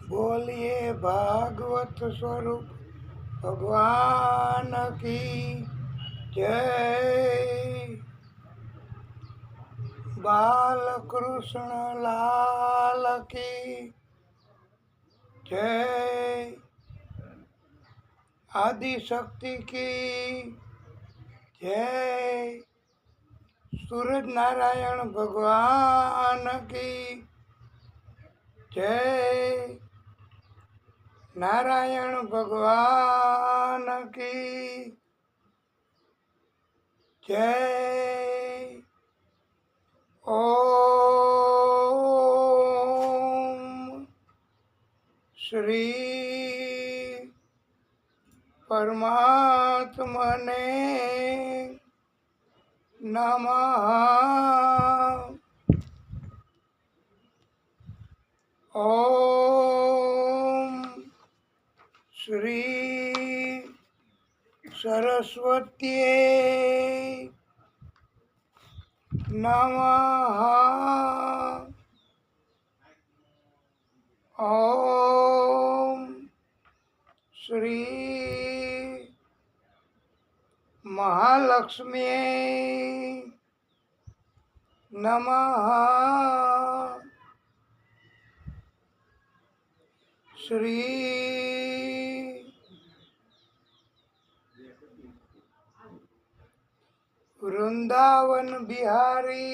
बोलिए भागवत स्वरूप भगवान की जय। बाल कृष्ण लाल की जय। आदिशक्ति की जय। सूरज नारायण भगवान की जय। नारायण भगवान की जय। ओम श्री परमात्मने नमः। ओम श्री सरस्वत्यै नमः। ओम श्री महालक्ष्म्यै नमः। श्री वृंदावन बिहारी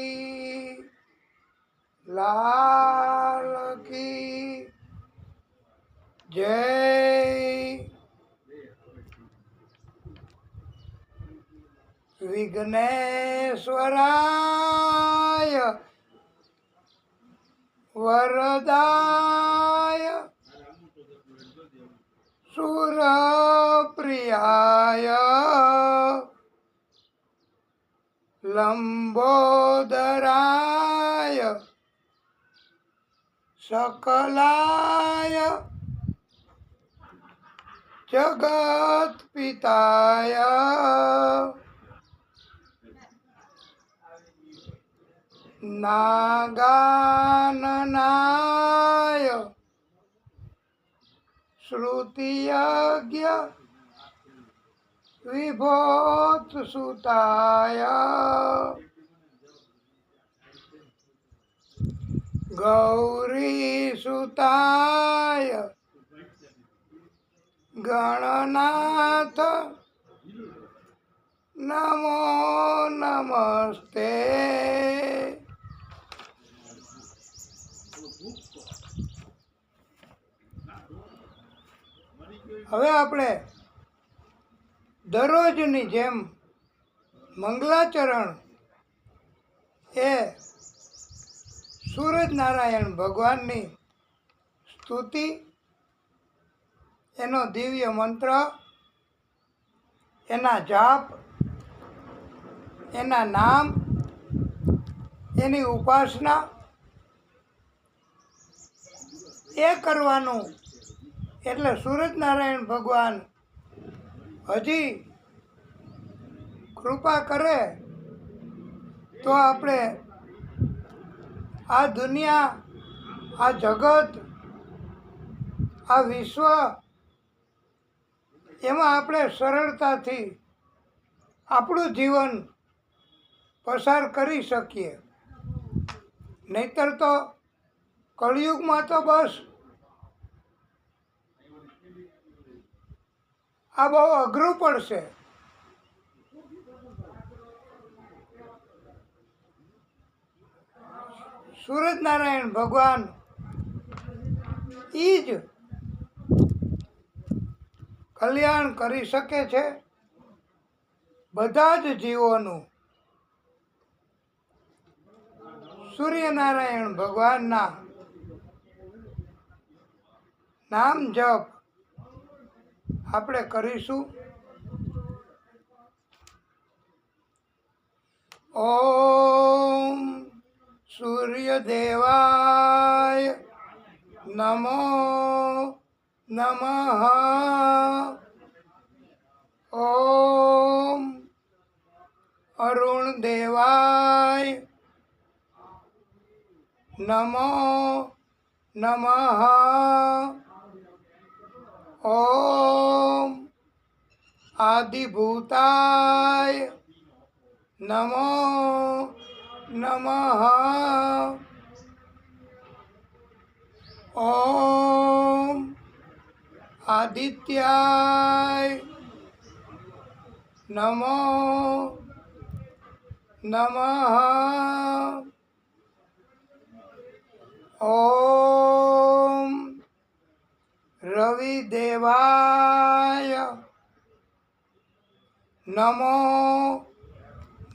लाल की जय। विघ्नेश्वराय वरदाय सुरप्रियाय लंबोदराय सकलाय जगत्पिताय नागाननाय श्रुतियज्ञ विभूतसुताय गौरीसुताय गणनाथ नमो नमस्ते। હવે આપણે દરરોજની જેમ મંગલાચરણ એ સૂરજનારાયણ ભગવાનની સ્તુતિ, એનો દિવ્ય મંત્ર, એના જાપ, એના નામ, એની ઉપાસના એ કરવાનું. એટલે સૂરજનારાયણ ભગવાન હજી કૃપા કરે તો આપણે આ દુનિયા, આ જગત, આ વિશ્વ, એમાં આપણે સરળતાથી આપણું જીવન પસાર કરી શકીએ. નહીતર તો કળિયુગમાં તો બસ આ બહુ અઘરું પડશે. સૂરજનારાયણ ભગવાન ઈ જ કલ્યાણ કરી શકે છે બધા જ જીવોનું. સૂર્યનારાયણ ભગવાનના નામ જપ આપણે કરીશું. ઓમ સૂર્યદેવાય નમો નમઃ. ઓમ અરુણદેવાય નમો નમઃ. ઓમ આદિભૂતાય નમો નમઃ. ઓમ આદિત્યાય નમો નમઃ. ઓમ રવિદેવાય નમો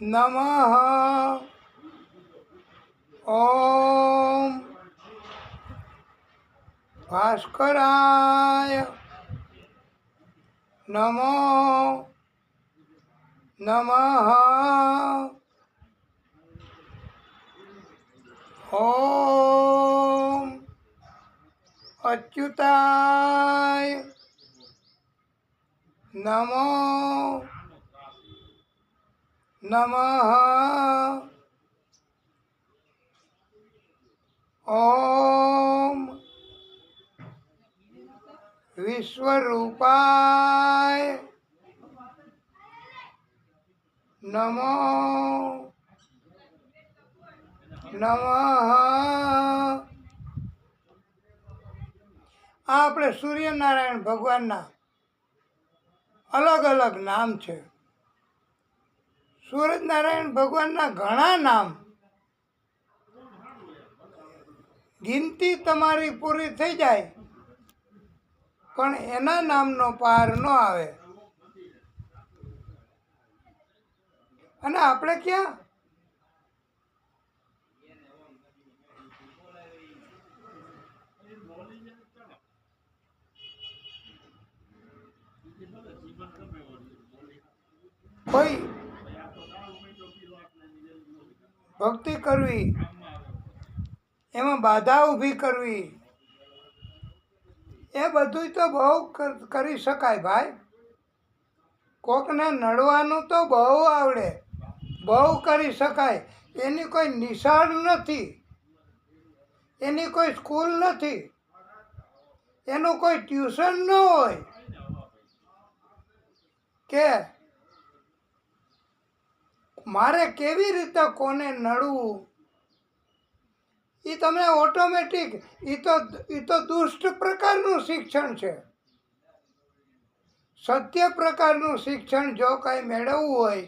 નમઃ. ઓમ ભાસ્કરાય નમો નમઃ. ઓમ અચ્યુતાય નમો નમઃ. ઓમ વિશ્વરૂપાય નમો નમઃ. આ આપણે સૂર્યનારાયણ ભગવાનના અલગ અલગ નામ છે. સૂર્યનારાયણ ભગવાનના ઘણા નામ, ગિનતી તમારી પૂરી થઈ જાય પણ એના નામનો પાર ન આવે. અને આપણે ક્યાં કોઈ ભક્તિ કરવી, એમાં બાધા ઊભી કરવી, એ બધું તો બહુ કરી શકાય ભાઈ. કોકને નડવાનું તો બહુ આવડે, બહુ કરી શકાય. એની કોઈ નિશાળ નથી, એની કોઈ સ્કૂલ નથી, એનું કોઈ ટ્યુશન ન હોય કે મારે કેવી રીતે કોને નડવું. એ તમને ઓટોમેટિક, એ તો દુષ્ટ પ્રકારનું શિક્ષણ છે. સત્ય પ્રકારનું શિક્ષણ જો કાંઈ મેળવવું હોય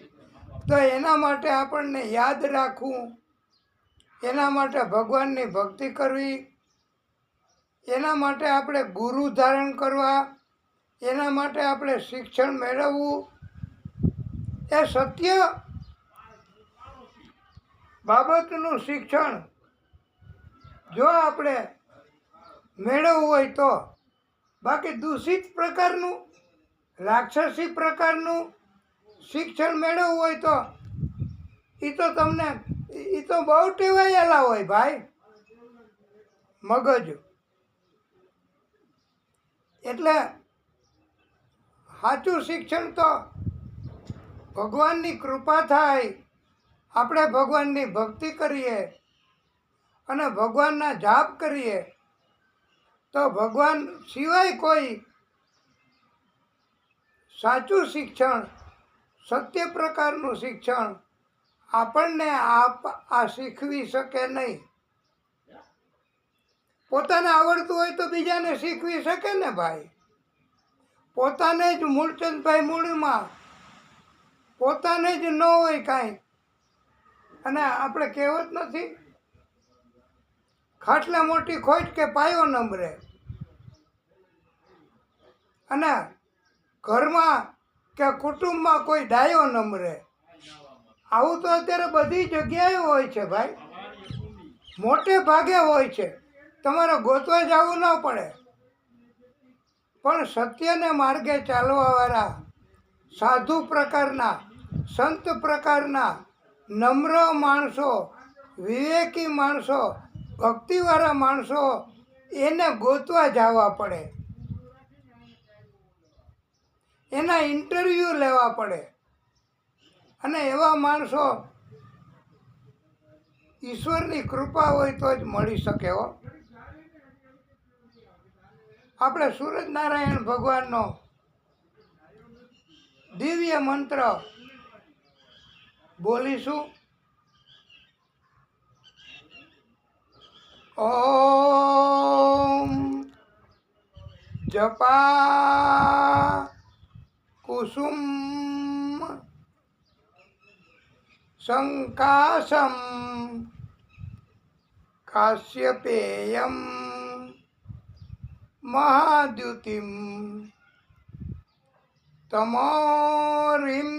તો એના માટે આપણને યાદ રાખવું, એના માટે ભગવાનની ભક્તિ કરવી, એના માટે આપણે ગુરુ ધારણ કરવા, એના માટે આપણે શિક્ષણ મેળવવું. એ સત્ય બાબતનું શિક્ષણ જો આપણે મેળવવું હોય તો. બાકી દૂષિત પ્રકારનું, રાક્ષસી પ્રકારનું શિક્ષણ મેળવવું હોય તો એ તો બહુ ટેવાયેલા હોય ભાઈ મગજ. એટલે સાચું શિક્ષણ તો ભગવાનની કૃપા થાય, આપણે ભગવાનની ભક્તિ કરીએ અને ભગવાનના જાપ કરીએ તો ભગવાન સિવાય કોઈ સાચું શિક્ષણ, સત્ય પ્રકારનું શિક્ષણ આપણને આ શીખવી શકે નહીં. પોતાને આવડતું હોય તો બીજાને શીખવી શકે ને ભાઈ. પોતાને જ મૂળચંદભાઈ મૂળમાં પોતાને જ ન હોય કાંઈ. અને આપણે કહેવત નથી, ખાટલે મોટી ખોટ કે પાયો નંબરે. અને ઘરમાં કે કુટુંબમાં કોઈ ડાયો નંબરે. આવું તો અત્યારે બધી જગ્યાએ હોય છે ભાઈ, મોટે ભાગે હોય છે. તમારે ગોતવા જવું ન પડે. પણ સત્યને માર્ગે ચાલવાવાળા, સાધુ પ્રકારના, સંત પ્રકારના, નમ્ર માણસો, વિવેકી માણસો, ભક્તિવાળા માણસો, એને ગોતવા જવા પડે, એના ઇન્ટરવ્યૂ લેવા પડે. અને એવા માણસો ઈશ્વરની કૃપા હોય તો જ મળી શકે હો. આપણે સૂરજનારાયણ ભગવાનનો દિવ્ય મંત્ર બોલીશું. ઓમ જપા કુસુમ સંકાશમ કાશ્યપેયમ મહાદ્યુતિમ તમોરીમ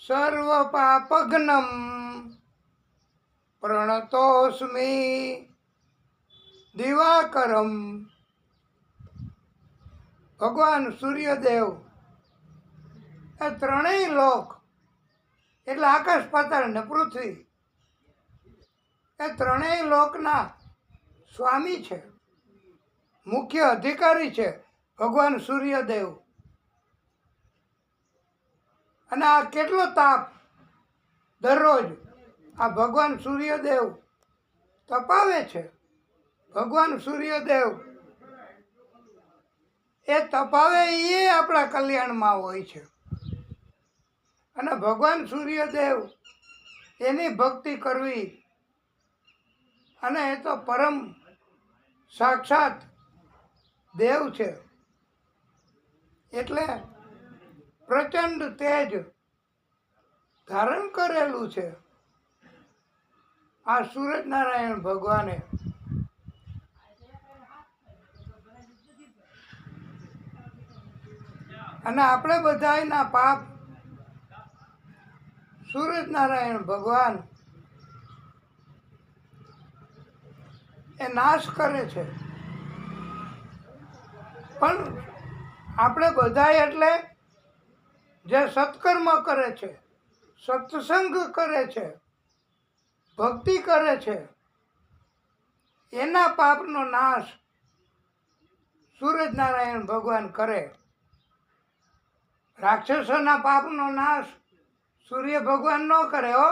સર્વપાપઘ્નમ પ્રણતોસ્મિ દિવાકરમ. ભગવાન સૂર્યદેવ એ ત્રણેય લોક એટલે આકાશ, પાતાળ ને પૃથ્વી એ ત્રણેય લોકના સ્વામી છે, મુખ્ય અધિકારી છે ભગવાન સૂર્યદેવ. અને આ કેટલો તાપ દરરોજ આ ભગવાન સૂર્યદેવ તપાવે છે. ભગવાન સૂર્યદેવ એ તપાવે એ આપણા કલ્યાણમાં હોય છે. અને ભગવાન સૂર્યદેવ એની ભક્તિ કરવી, અને એ તો પરમ સાક્ષાત દેવ છે. એટલે પ્રચંડ તેજ ધારણ કરેલું છે આ સૂરજનારાયણ ભગવાને. અને આપણે બધાના પાપ સૂરજનારાયણ ભગવાન એ નાશ કરે છે. પણ આપણે બધા એટલે જે સત્કર્મ કરે છે, સત્સંગ કરે છે, ભક્તિ કરે છે, એના પાપનો નાશ સૂરજનારાયણ ભગવાન કરે. રાક્ષસોના પાપનો નાશ સૂર્ય ભગવાન ન કરે હો.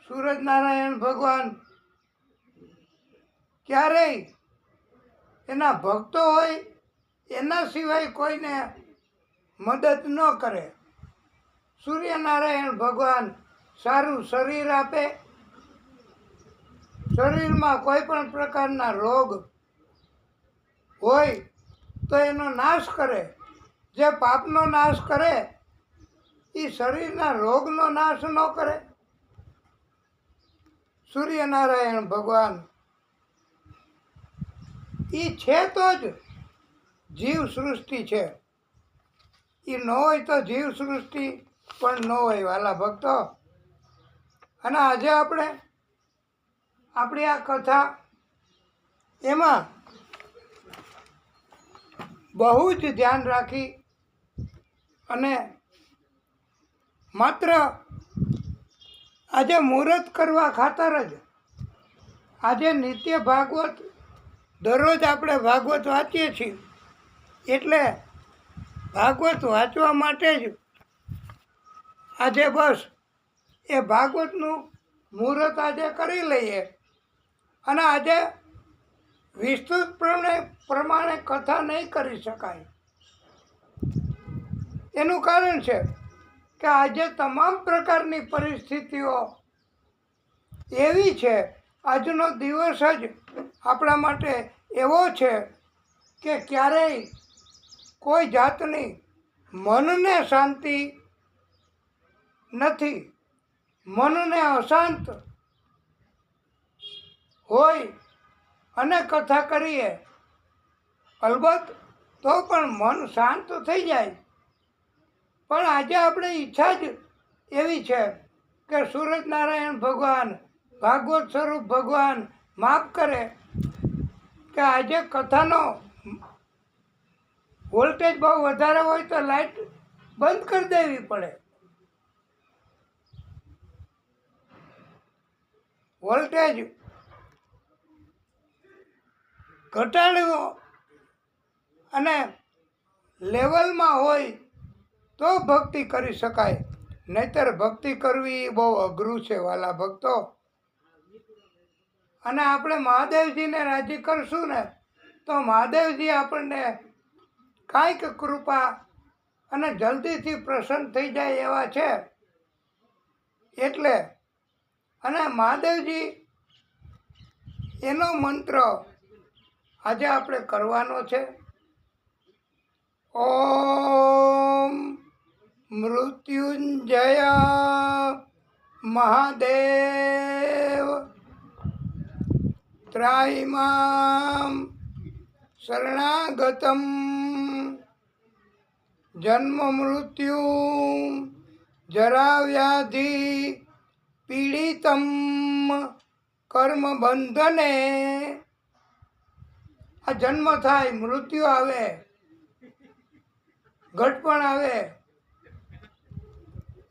સૂરજનારાયણ ભગવાન ક્યારેય એના ભક્તો હોય એના સિવાય કોઈને મદદ ન કરે. સૂર્યનારાયણ ભગવાન સારું શરીર આપે, શરીરમાં કોઈ પણ પ્રકારના રોગ હોય તો એનો નાશ કરે. જે પાપનો નાશ કરે એ શરીરના રોગનો નાશ ન કરે. સૂર્યનારાયણ ભગવાન એ છે તો જ જીવ સૃષ્ટિ છે. એ ન હોય તો જીવ સૃષ્ટિ પણ ન હોય વાલા ભક્તો. અને આજે આપણે આપણી આ કથા એમાં બહુ જ ધ્યાન રાખી અને માત્ર આજે મુહૂર્ત કરવા ખાતર જ આજે નિત્ય ભાગવત દરરોજ આપણે ભાગવત વાંચીએ છીએ. એટલે ભાગવત વાંચવા માટે જ આજે બસ એ ભાગવતનું મુહૂર્ત આજે કરી લઈએ. અને આજે વિસ્તૃત પ્રમાણે કથા નહીં કરી શકાય. એનું કારણ છે કે આજે તમામ પ્રકારની પરિસ્થિતિઓ એવી છે, આજનો દિવસ જ આપણા માટે એવો છે કે ક્યારેય કોઈ જાતની મનને શાંતિ નથી. મનને અશાંત હોય અને કથા કરીએ અલબત્ત તો પણ મન શાંત થઈ જાય. પણ આજે આપણી ઈચ્છા જ એવી છે કે સૂરજનારાયણ ભગવાન, ભાગવત સ્વરૂપ ભગવાન માફ કરે કે આજે કથાનો વોલ્ટેજ બહુ વધારે હોય તો લાઈટ બંધ કરી દેવી પડે. વોલ્ટેજ ઘટાડવો અને લેવલમાં હોય તો ભક્તિ કરી શકાય. નહીંતર ભક્તિ કરવી બહુ અઘરું છે વાલા ભક્તો. અને આપણે મહાદેવજીને રાજી કરશું ને તો મહાદેવજી આપણને કાંઈક કૃપા અને જલ્દીથી પ્રસન્ન થઈ જાય એવા છે. એટલે અને મહાદેવજી એનો મંત્ર આજે આપણે કરવાનો છે. ઓમ મૃત્યુંજય મહાદેવ ત્રાહિમામ શરણાગતમ જન્મ મૃત્યુ જરાવ્યાધિ પીડિતમ કર્મ બંધને. આ જન્મ થાય, મૃત્યુ આવે, ઘટપણ આવે,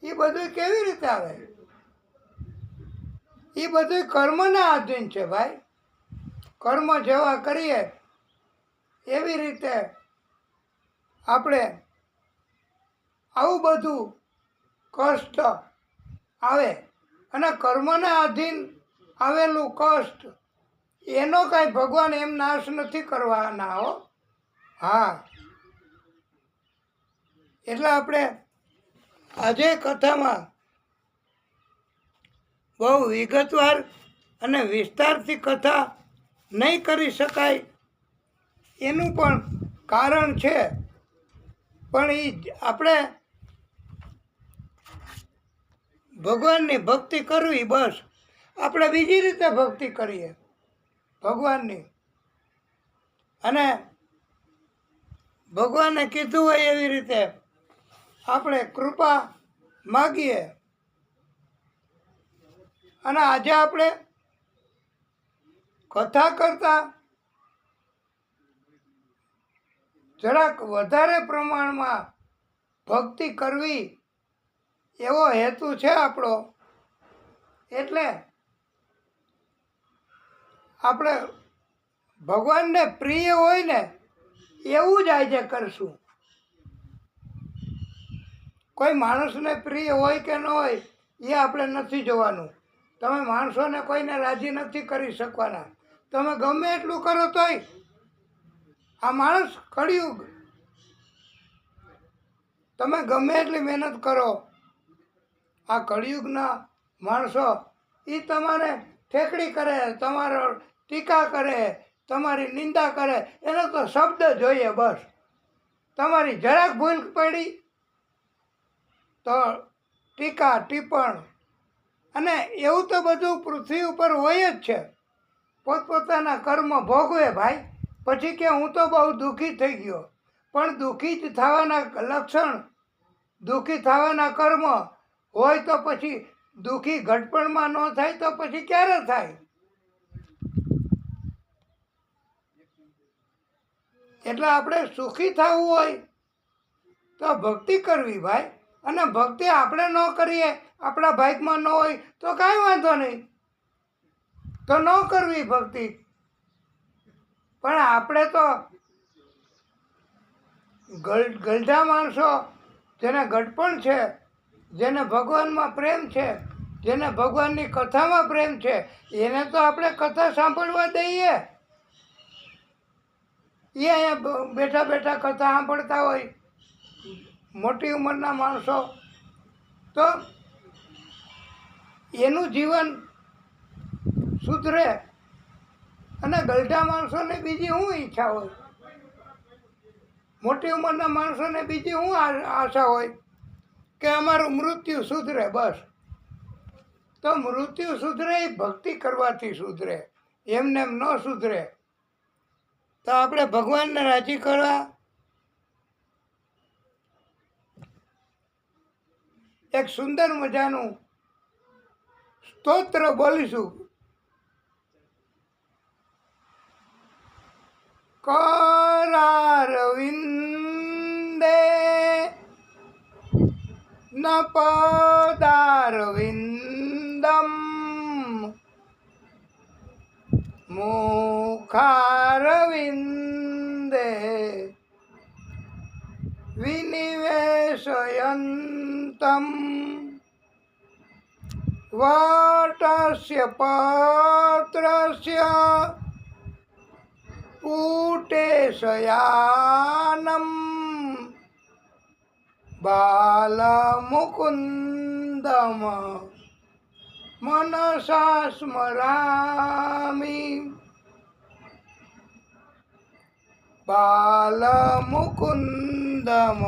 એ બધું કેવી રીતે આવે? એ બધું કર્મના આધીન છે ભાઈ. કર્મ જેવા કરીએ એવી રીતે આપણે આવું બધું કષ્ટ આવે. અને કર્મના આધીન આવેલું કષ્ટ એનો કાંઈ ભગવાન એમ નાશ નથી કરવાના હો. હા, એટલે આપણે આજે કથામાં બહુ વિગતવાર અને વિસ્તારથી કથા નહીં કરી શકાય એનું પણ કારણ છે. પણ એ આપણે ભગવાનની ભક્તિ કરવી, બસ. આપણે બીજી રીતે ભક્તિ કરીએ ભગવાનની, અને ભગવાને કીધું હોય એવી રીતે આપણે કૃપા માગીએ. અને આજે આપણે કથા કરતા જરાક વધારે પ્રમાણમાં ભક્તિ કરવી એવો હેતુ છે આપણો. એટલે આપણે ભગવાનને પ્રિય હોય ને એવું જ આજે કરશું. કોઈ માણસને પ્રિય હોય કે ન હોય એ આપણે નથી જોવાનું. તમે માણસોને કોઈને રાજી નથી કરી શકવાના. તમે ગમે એટલું કરો તોય આ માણસ કળિયુગ, તમે ગમે એટલી મહેનત કરો, આ કળિયુગના માણસો એ તમારે ઠેકડી કરે, તમારો ટીકા કરે, તમારી નિંદા કરે, એનો તો શબ્દ જોઈએ બસ. તમારી જરાક ભૂલ પડી તો ટીકા ટિપ્પણ, અને એવું તો બધું પૃથ્વી ઉપર હોય જ છે. પોતપોતાના કર્મ ભોગવે ભાઈ. પછી કે હું તો બહુ દુઃખી થઈ ગયો. પણ દુઃખી જ થવાના લક્ષણ, દુઃખી થવાના કર્મ હોય તો પછી દુઃખી ઘટપણમાં ન થાય તો પછી ક્યારે થાય? એટલે આપણે સુખી થવું હોય તો ભક્તિ કરવી ભાઈ. અને ભક્તિ આપણે ન કરીએ, આપણા ભાગમાં ન હોય તો કાંઈ વાંધો નહીં, તો ન કરવી ભક્તિ. પણ આપણે તો ગલઢા માણસો, જેને ઘટપણ છે, જેને ભગવાનમાં પ્રેમ છે, જેને ભગવાનની કથામાં પ્રેમ છે, એને તો આપણે કથા સાંભળવા દઈએ. એ અહીંયા બેઠા બેઠા કથા સાંભળતા હોય, મોટી ઉંમરના માણસો, તો એનું જીવન સુધરે. અને ગલઢા માણસોને બીજી શું ઈચ્છા હોય? મોટી ઉંમરના માણસોને બીજી શું આશા હોય? કે અમારું મૃત્યુ સુધરે, બસ. તો મૃત્યુ સુધરે એ ભક્તિ કરવાથી સુધરે, એમને એમ ન સુધરે. તો આપણે ભગવાનને રાજી કરવા એક સુંદર મજાનું સ્તોત્ર બોલીશું. करारविन्दे न पदारविन्दम् मुखारविन्दे विनिवेशयन्तम् वटस्य पत्रस्य पूटे शयानम् बालमुकुन्दम मनसा स्मरामि बालमुकुन्दम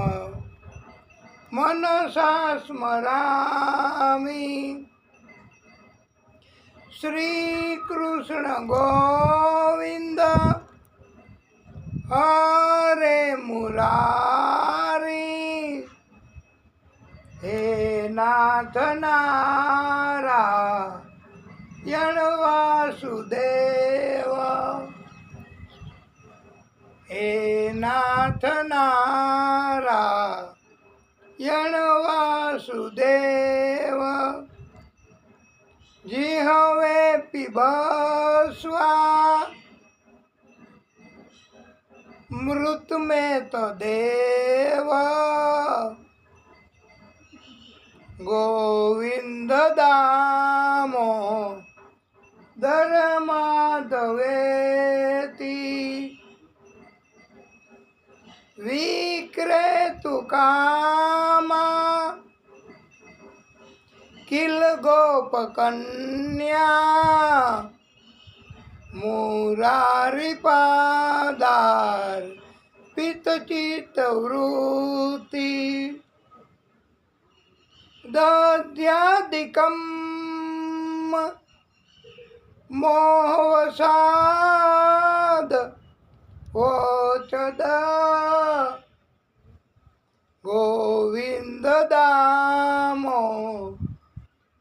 मनसा स्मरामि श्रीकृष्ण गोविन्द हरे मुरारी हे नाथ नारायण वासुदेव हे नाथ नारायण वासुदेव जिहवे पिबस्वा मृत में तो देव गोविंद दामो दर माधवेति विक्रेतु कामा किल गोपकन्या मुरारी पादार पितचित वृत्ति दद्यादिकं मोहवसाद वोचद गोविंद दामो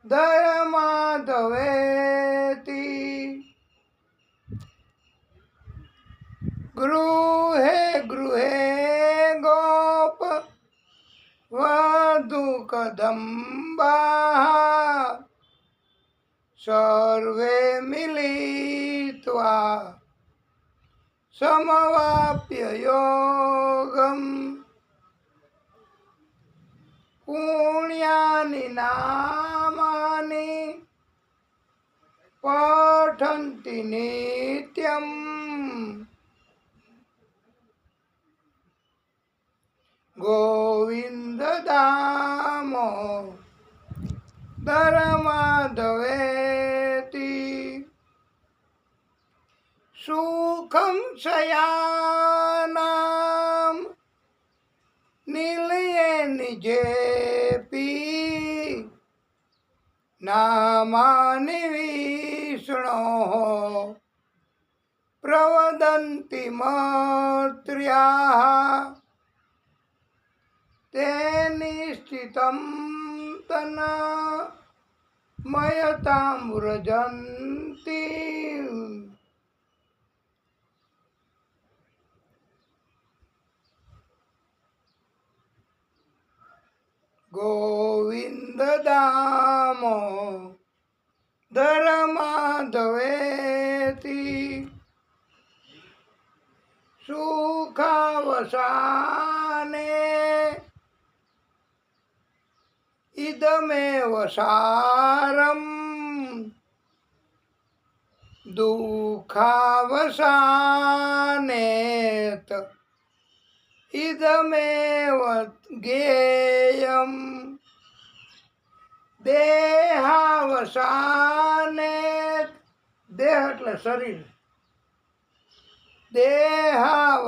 दय माधवेति गृहे गृहे गोप वधू कदम्बा सर्वे मिलित्वा समवाप्य योगम् पुण्यानि नामानि पठन्ति नित्यम् गोविंद दामो दर माधवेति सुखं शयानां निलये निजेपि नामानि विष्णोः प्रवदन्ति मर्त्याः ते निश्चितं तन मयतां व्रजन्ति गोविंद दामो दर माधवेति सुखावसाने इदमेव सारम् दुःखावसानेत इदमेव ज्ञेयम् देहावसानेत देह એટલે શરીર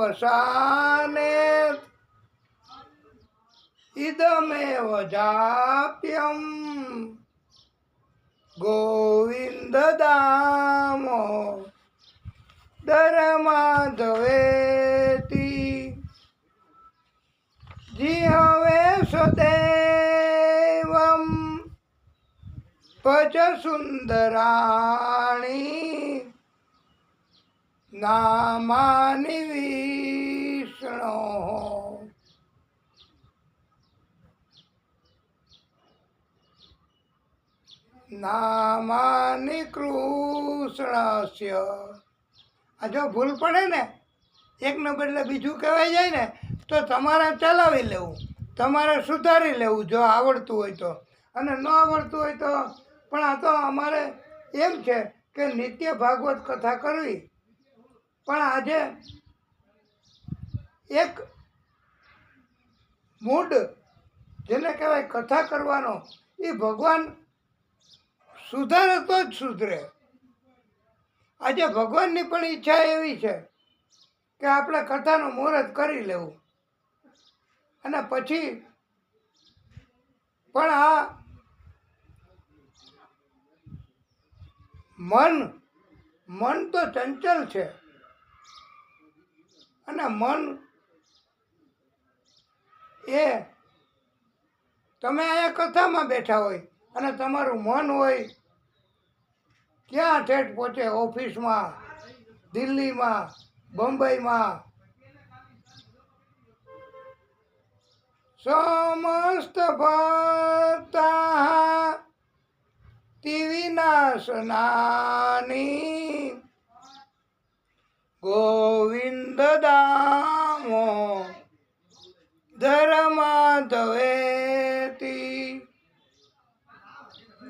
देहावसानेत इदमेव जाप्यं गोविंद दामो दर माधवेति जिहवे सदैवं पच सुंदराणि नामानि विष्णोः નામાની કૃષ્ણસ્ય આ જો ભૂલ પડે ને એકને બદલે બીજું કહેવાય જાય ને તો તમારે ચલાવી લેવું, તમારે સુધારી લેવું જો આવડતું હોય તો, અને ન આવડતું હોય તો પણ આ તો અમારે એમ છે કે નિત્ય ભાગવત કથા કરવી, પણ આજે એક મૂડ જેને કહેવાય કથા કરવાનો, એ ભગવાન સુધારે તો જ સુધરે. આજે ભગવાનની પણ ઈચ્છા એવી છે કે આપણે કથાનું મુહૂર્ત કરી લેવું, અને પછી પણ આ મન તો ચંચલ છે, અને મન એ તમે અહીંયા કથામાં બેઠા હોય અને તમારું મન હોય ક્યાં ઠેઠ પહોંચે, ઓફિસમાં, દિલ્હીમાં, બોમ્બેમાં. સમસ્ત ભક્તા વિનાશનાની ગોવિંદ દામો ધર્માધવેતી,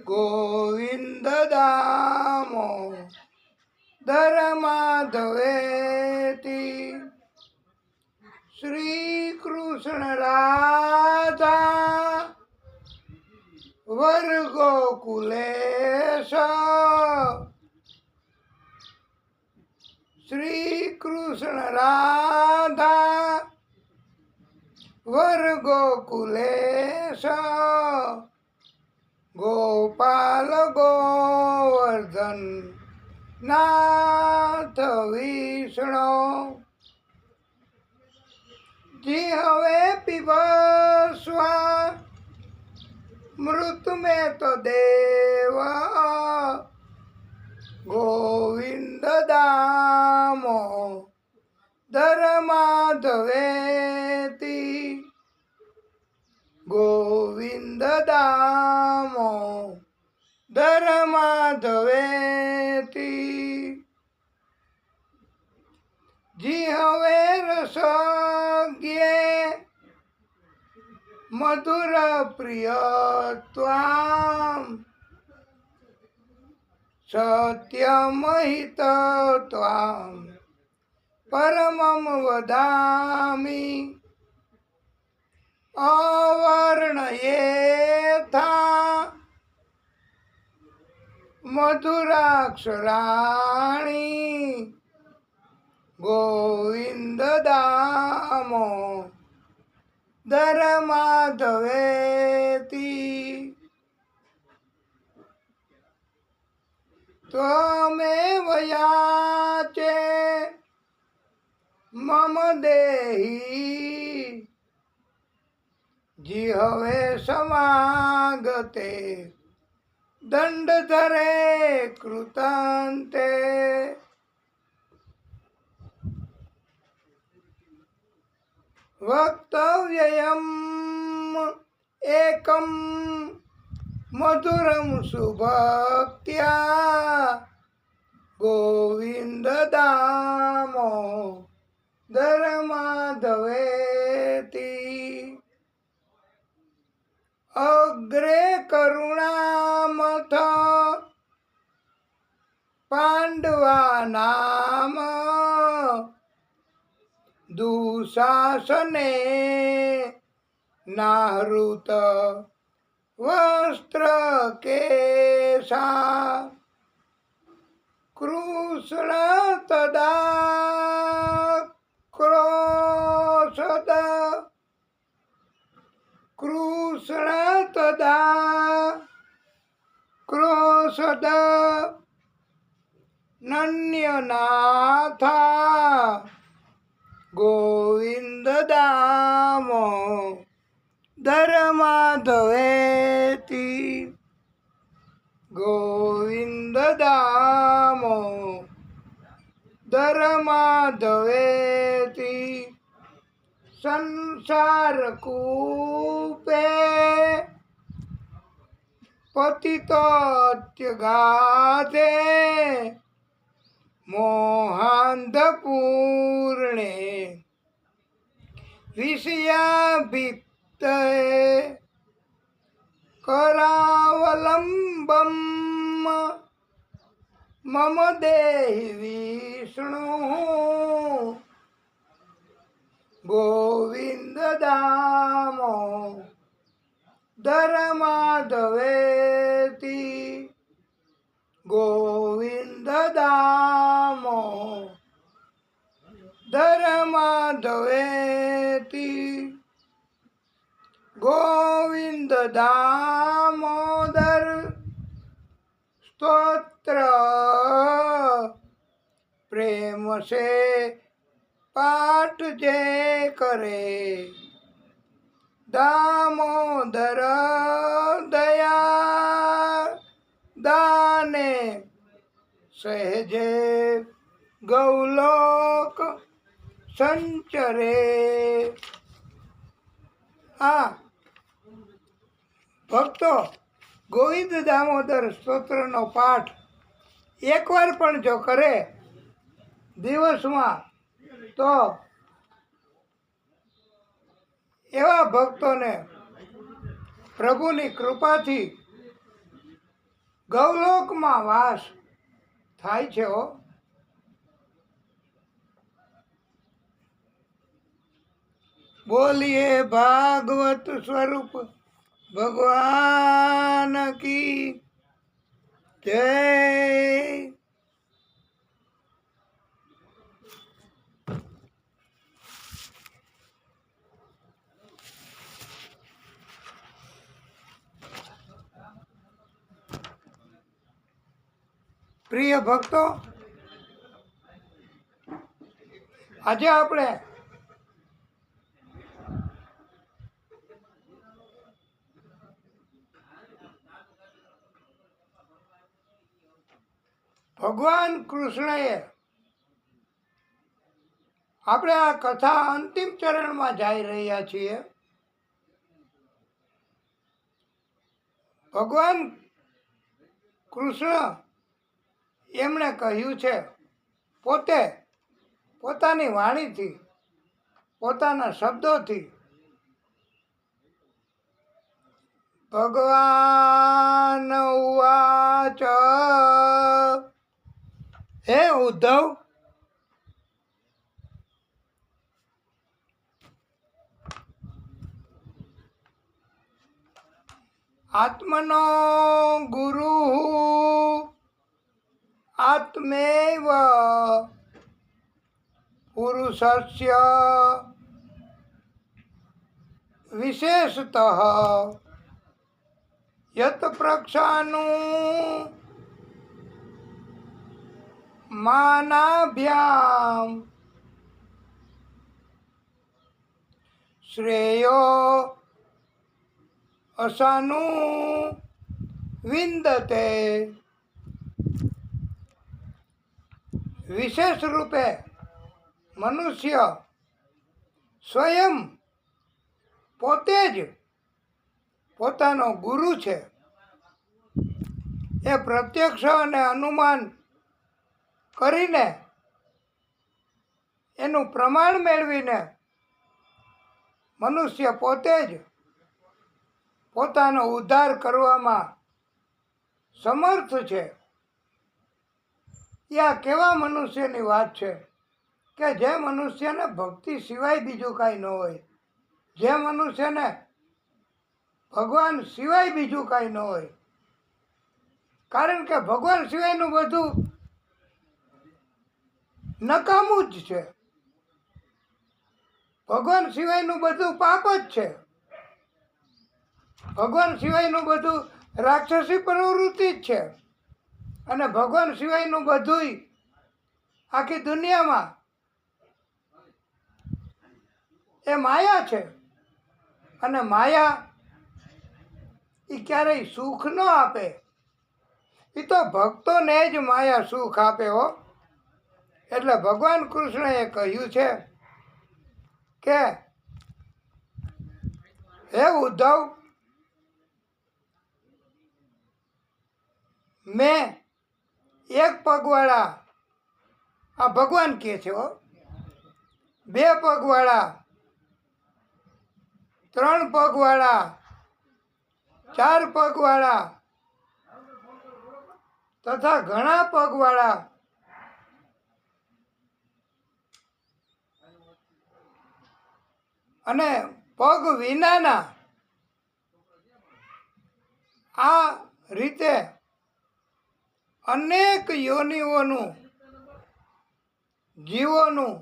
ગોવિંદ દામો ધર્માધવેતી. શ્રી કૃષ્ણ રાધા વર ગોકુલેશ, શ્રી કૃષ્ણ રાધા વર ગોકુલેશ, ગોપાલ ગોવર્ધન નાથ વિષ્ણુ. જી હવે પીબસ્વા મૃત में तो देव, गोविंद दामो धर्माधवेती, गोविंद दामो धर्माधवेती. जी हवे रसज्ञे मधुर प्रिय त्वाम, सत्यमहित त्वाम परमं वदामि. अवर्णयेथा मधुराक्षराणि, गोविंद दामो धर्माधवेती. त्वमेव याचे मम देहि, जिहवे समागते दंडधरे कृतान्ते. वक्तव्ययम् एकं मधुरं सुभक्त्या, गोविंद दामो धर्माधवेती. अग्रे करुणामथ पांडवानाम, दुःशासने नाहृत वस्त्र केशा. कृष्ण तदा क्रोशद, कृष्ण तदा क्रोशद नन्यनाथा, गोविंद दामो धर्माधवेती, गोविंद दामो धर्माधवेती. संसार कूपे पतितोत्यगाधे, मोहान्धपूर्णे विषयाभिप्ते, करावलंबने અવલંબમ મમ દેહી વિષ્ણુ ગોવિંદ દામો ધર્માધવેતી ગોવિંદ દામો ધર્માધવેતી ગોવિંદ દામોદર સ્તોત્ર પ્રેમ સે પાઠ જે કરે દામોદર દયા દાને સહેજે ગૌલોક સંચરે. આ ભક્તો ગોવિંદ દામોદર સ્તોત્રનો પાઠ એકવાર પણ જો કરે દિવસમાં તો એવા ભક્તોને પ્રભુની કૃપાથી ગૌલોકમાં વાસ થાય છે. બોલીએ ભાગવત સ્વરૂપ ભગવાન કી જય. પ્રિય ભક્તો, આજે આપણે ભગવાન કૃષ્ણએ આપણે આ કથા અંતિમ ચરણમાં જઈ રહ્યા છીએ. ભગવાન કૃષ્ણ એમણે કહ્યું છે પોતે પોતાની વાણીથી પોતાના શબ્દોથી ભગવાન ઉવાચ હે ઉદ્ધવ આત્મનો ગુરુ આત્મૈવ પુરુષસ્ય વિશેષતઃ યત પ્રક્ષાનું માનાભ્યામ શ્રેયો અસાનું વિંદતે. વિશેષ રૂપે મનુષ્ય સ્વયં પોતે જ પોતાનો ગુરુ છે. એ પ્રત્યક્ષ અને અનુમાન કરીને એનું પ્રમાણ મેળવીને મનુષ્ય પોતે જ પોતાનો ઉદ્ધાર કરવામાં સમર્થ છે. એ આ કેવા મનુષ્યની વાત છે કે જે મનુષ્યને ભક્તિ સિવાય બીજું કાંઈ ન હોય, જે મનુષ્યને ભગવાન સિવાય બીજું કાંઈ ન હોય. કારણ કે ભગવાન સિવાયનું બધું નકામું જ છે. ભગવાન સિવાયનું બધું પાપ જ છે. ભગવાન સિવાયનું બધું રાક્ષસી પ્રવૃત્તિ જ છે. અને ભગવાન સિવાયનું બધુંય આખી દુનિયામાં એ માયા છે. અને માયા એ ક્યારેય સુખ ન આપે. એ તો ભક્તોને જ માયા સુખ આપે હો. એટલે ભગવાન કૃષ્ણએ કહ્યું છે કે હે ઉદ્ધવ, મેં એક પગવાળા, આ ભગવાન કહે છે હો, 2 પગવાળા, 3 પગવાળા, 4 પગવાળા, તથા ઘણા પગવાળા અને પગ વિનાના આ રીતે અનેક યોનિઓનું જીવોનું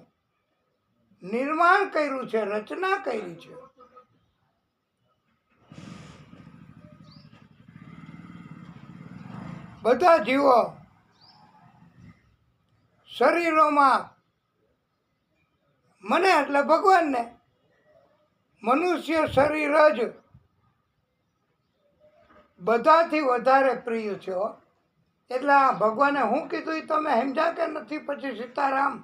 નિર્માણ કર્યું છે, રચના કરી છે. બધા જીવો શરીરોમાં મને એટલે ભગવાનને મનુષ્ય શરીર જ બધાથી વધારે પ્રિય છે. એટલે આ ભગવાને શું કીધું એ તમે સમજ્યા કે નથી? પછી સીતારામ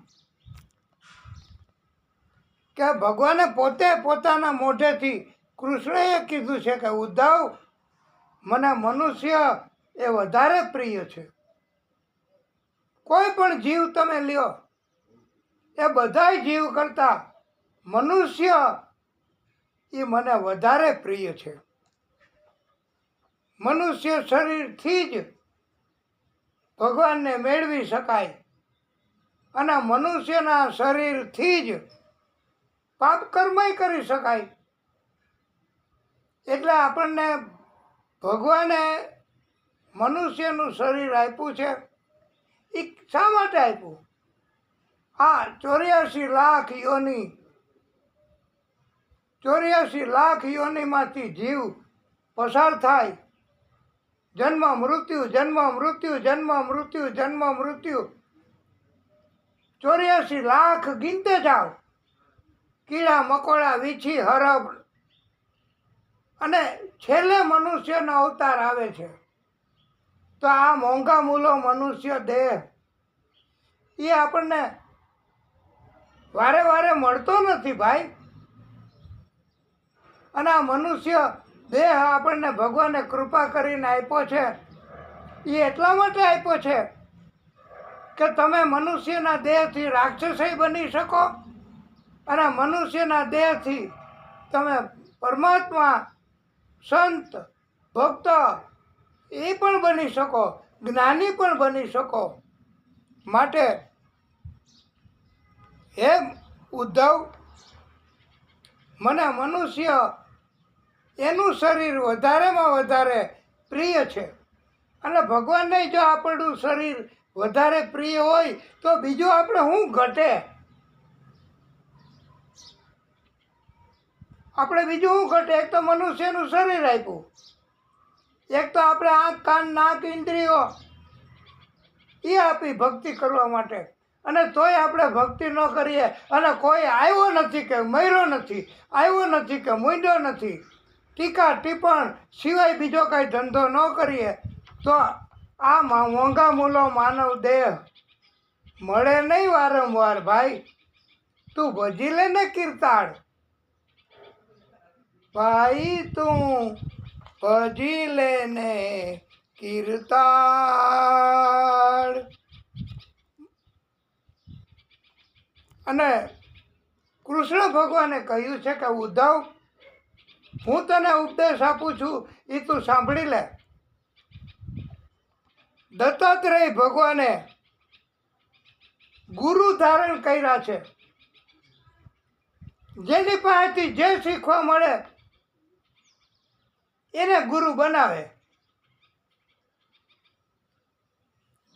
કે ભગવાને પોતે પોતાના મોઢેથી કૃષ્ણએ કીધું છે કે ઉદ્ધવ, મને મનુષ્ય એ વધારે પ્રિય છે. કોઈ પણ જીવ તમે લ્યો, એ બધા જીવ કરતાં મનુષ્ય એ મને વધારે પ્રિય છે. મનુષ્ય શરીરથી જ ભગવાનને મેળવી શકાય અને મનુષ્યના શરીરથી જ પાપ કર્મય કરી શકાય. એટલે આપણને ભગવાને મનુષ્યનું શરીર આપ્યું છે. એ શા માટે આપ્યું? આ 84 લાખ યોની, 84 લાખ યોનીમાંથી જીવ પસાર થાય. જન્મ મૃત્યુ, જન્મ મૃત્યુ, જન્મ મૃત્યુ, જન્મ મૃત્યુ, 84 લાખ ગીનતે જાઓ. કીડા મકોડા, વીછી, હરબ, અને છેલ્લે મનુષ્યનો અવતાર આવે છે. તો આ મોંઘા મૂલો મનુષ્ય દેહ એ આપણને વારે વારે મળતો નથી ભાઈ. અને આ મનુષ્ય દેહ આપણને ભગવાને કૃપા કરીને આપ્યો છે. એ એટલા માટે આપ્યો છે કે તમે મનુષ્યના દેહથી રાક્ષસય બની શકો અને મનુષ્યના દેહથી તમે પરમાત્મા, સંત, ભક્ત એ પણ બની શકો, જ્ઞાની પણ બની શકો. માટે હે ઉદ્ધવ, મને મનુષ્ય એનું શરીર વધારેમાં વધારે પ્રિય છે. અને ભગવાનને જો આપણું શરીર વધારે પ્રિય હોય તો બીજું આપણે શું ઘટે? આપણે બીજું શું ઘટે? એક તો મનુષ્યનું શરીર આપ્યું, એક તો આપણે આંખ, કાન, નાક, ઇન્દ્રિયો એ આપી ભક્તિ કરવા માટે. અને તોય આપણે ભક્તિ ન કરીએ અને કોઈ આવ્યો નથી કે મર્યો નથી, આવ્યો નથી કે મૂંડ્યો નથી, ટીકા ટિપ્પણ સિવાય બીજો કાંઈ ધંધો ન કરીએ તો આ મોંઘા મૂલો માનવ દેહ મળે નહીં વારંવાર ભાઈ. તું ભજી લે ને કીર્તાળ ભાઈ, તું ભજી લે ને કીર્તાળ. અને કૃષ્ણ ભગવાને કહ્યું છે કે ઉદ્ધવ, હું તને ઉપદેશ આપું છું એ તું સાંભળી લે. દત્તાત્રેય ભગવાને ગુરુ ધારણ કર્યા છે. જેની પાસેથી જે શીખવા મળે એને ગુરુ બનાવે.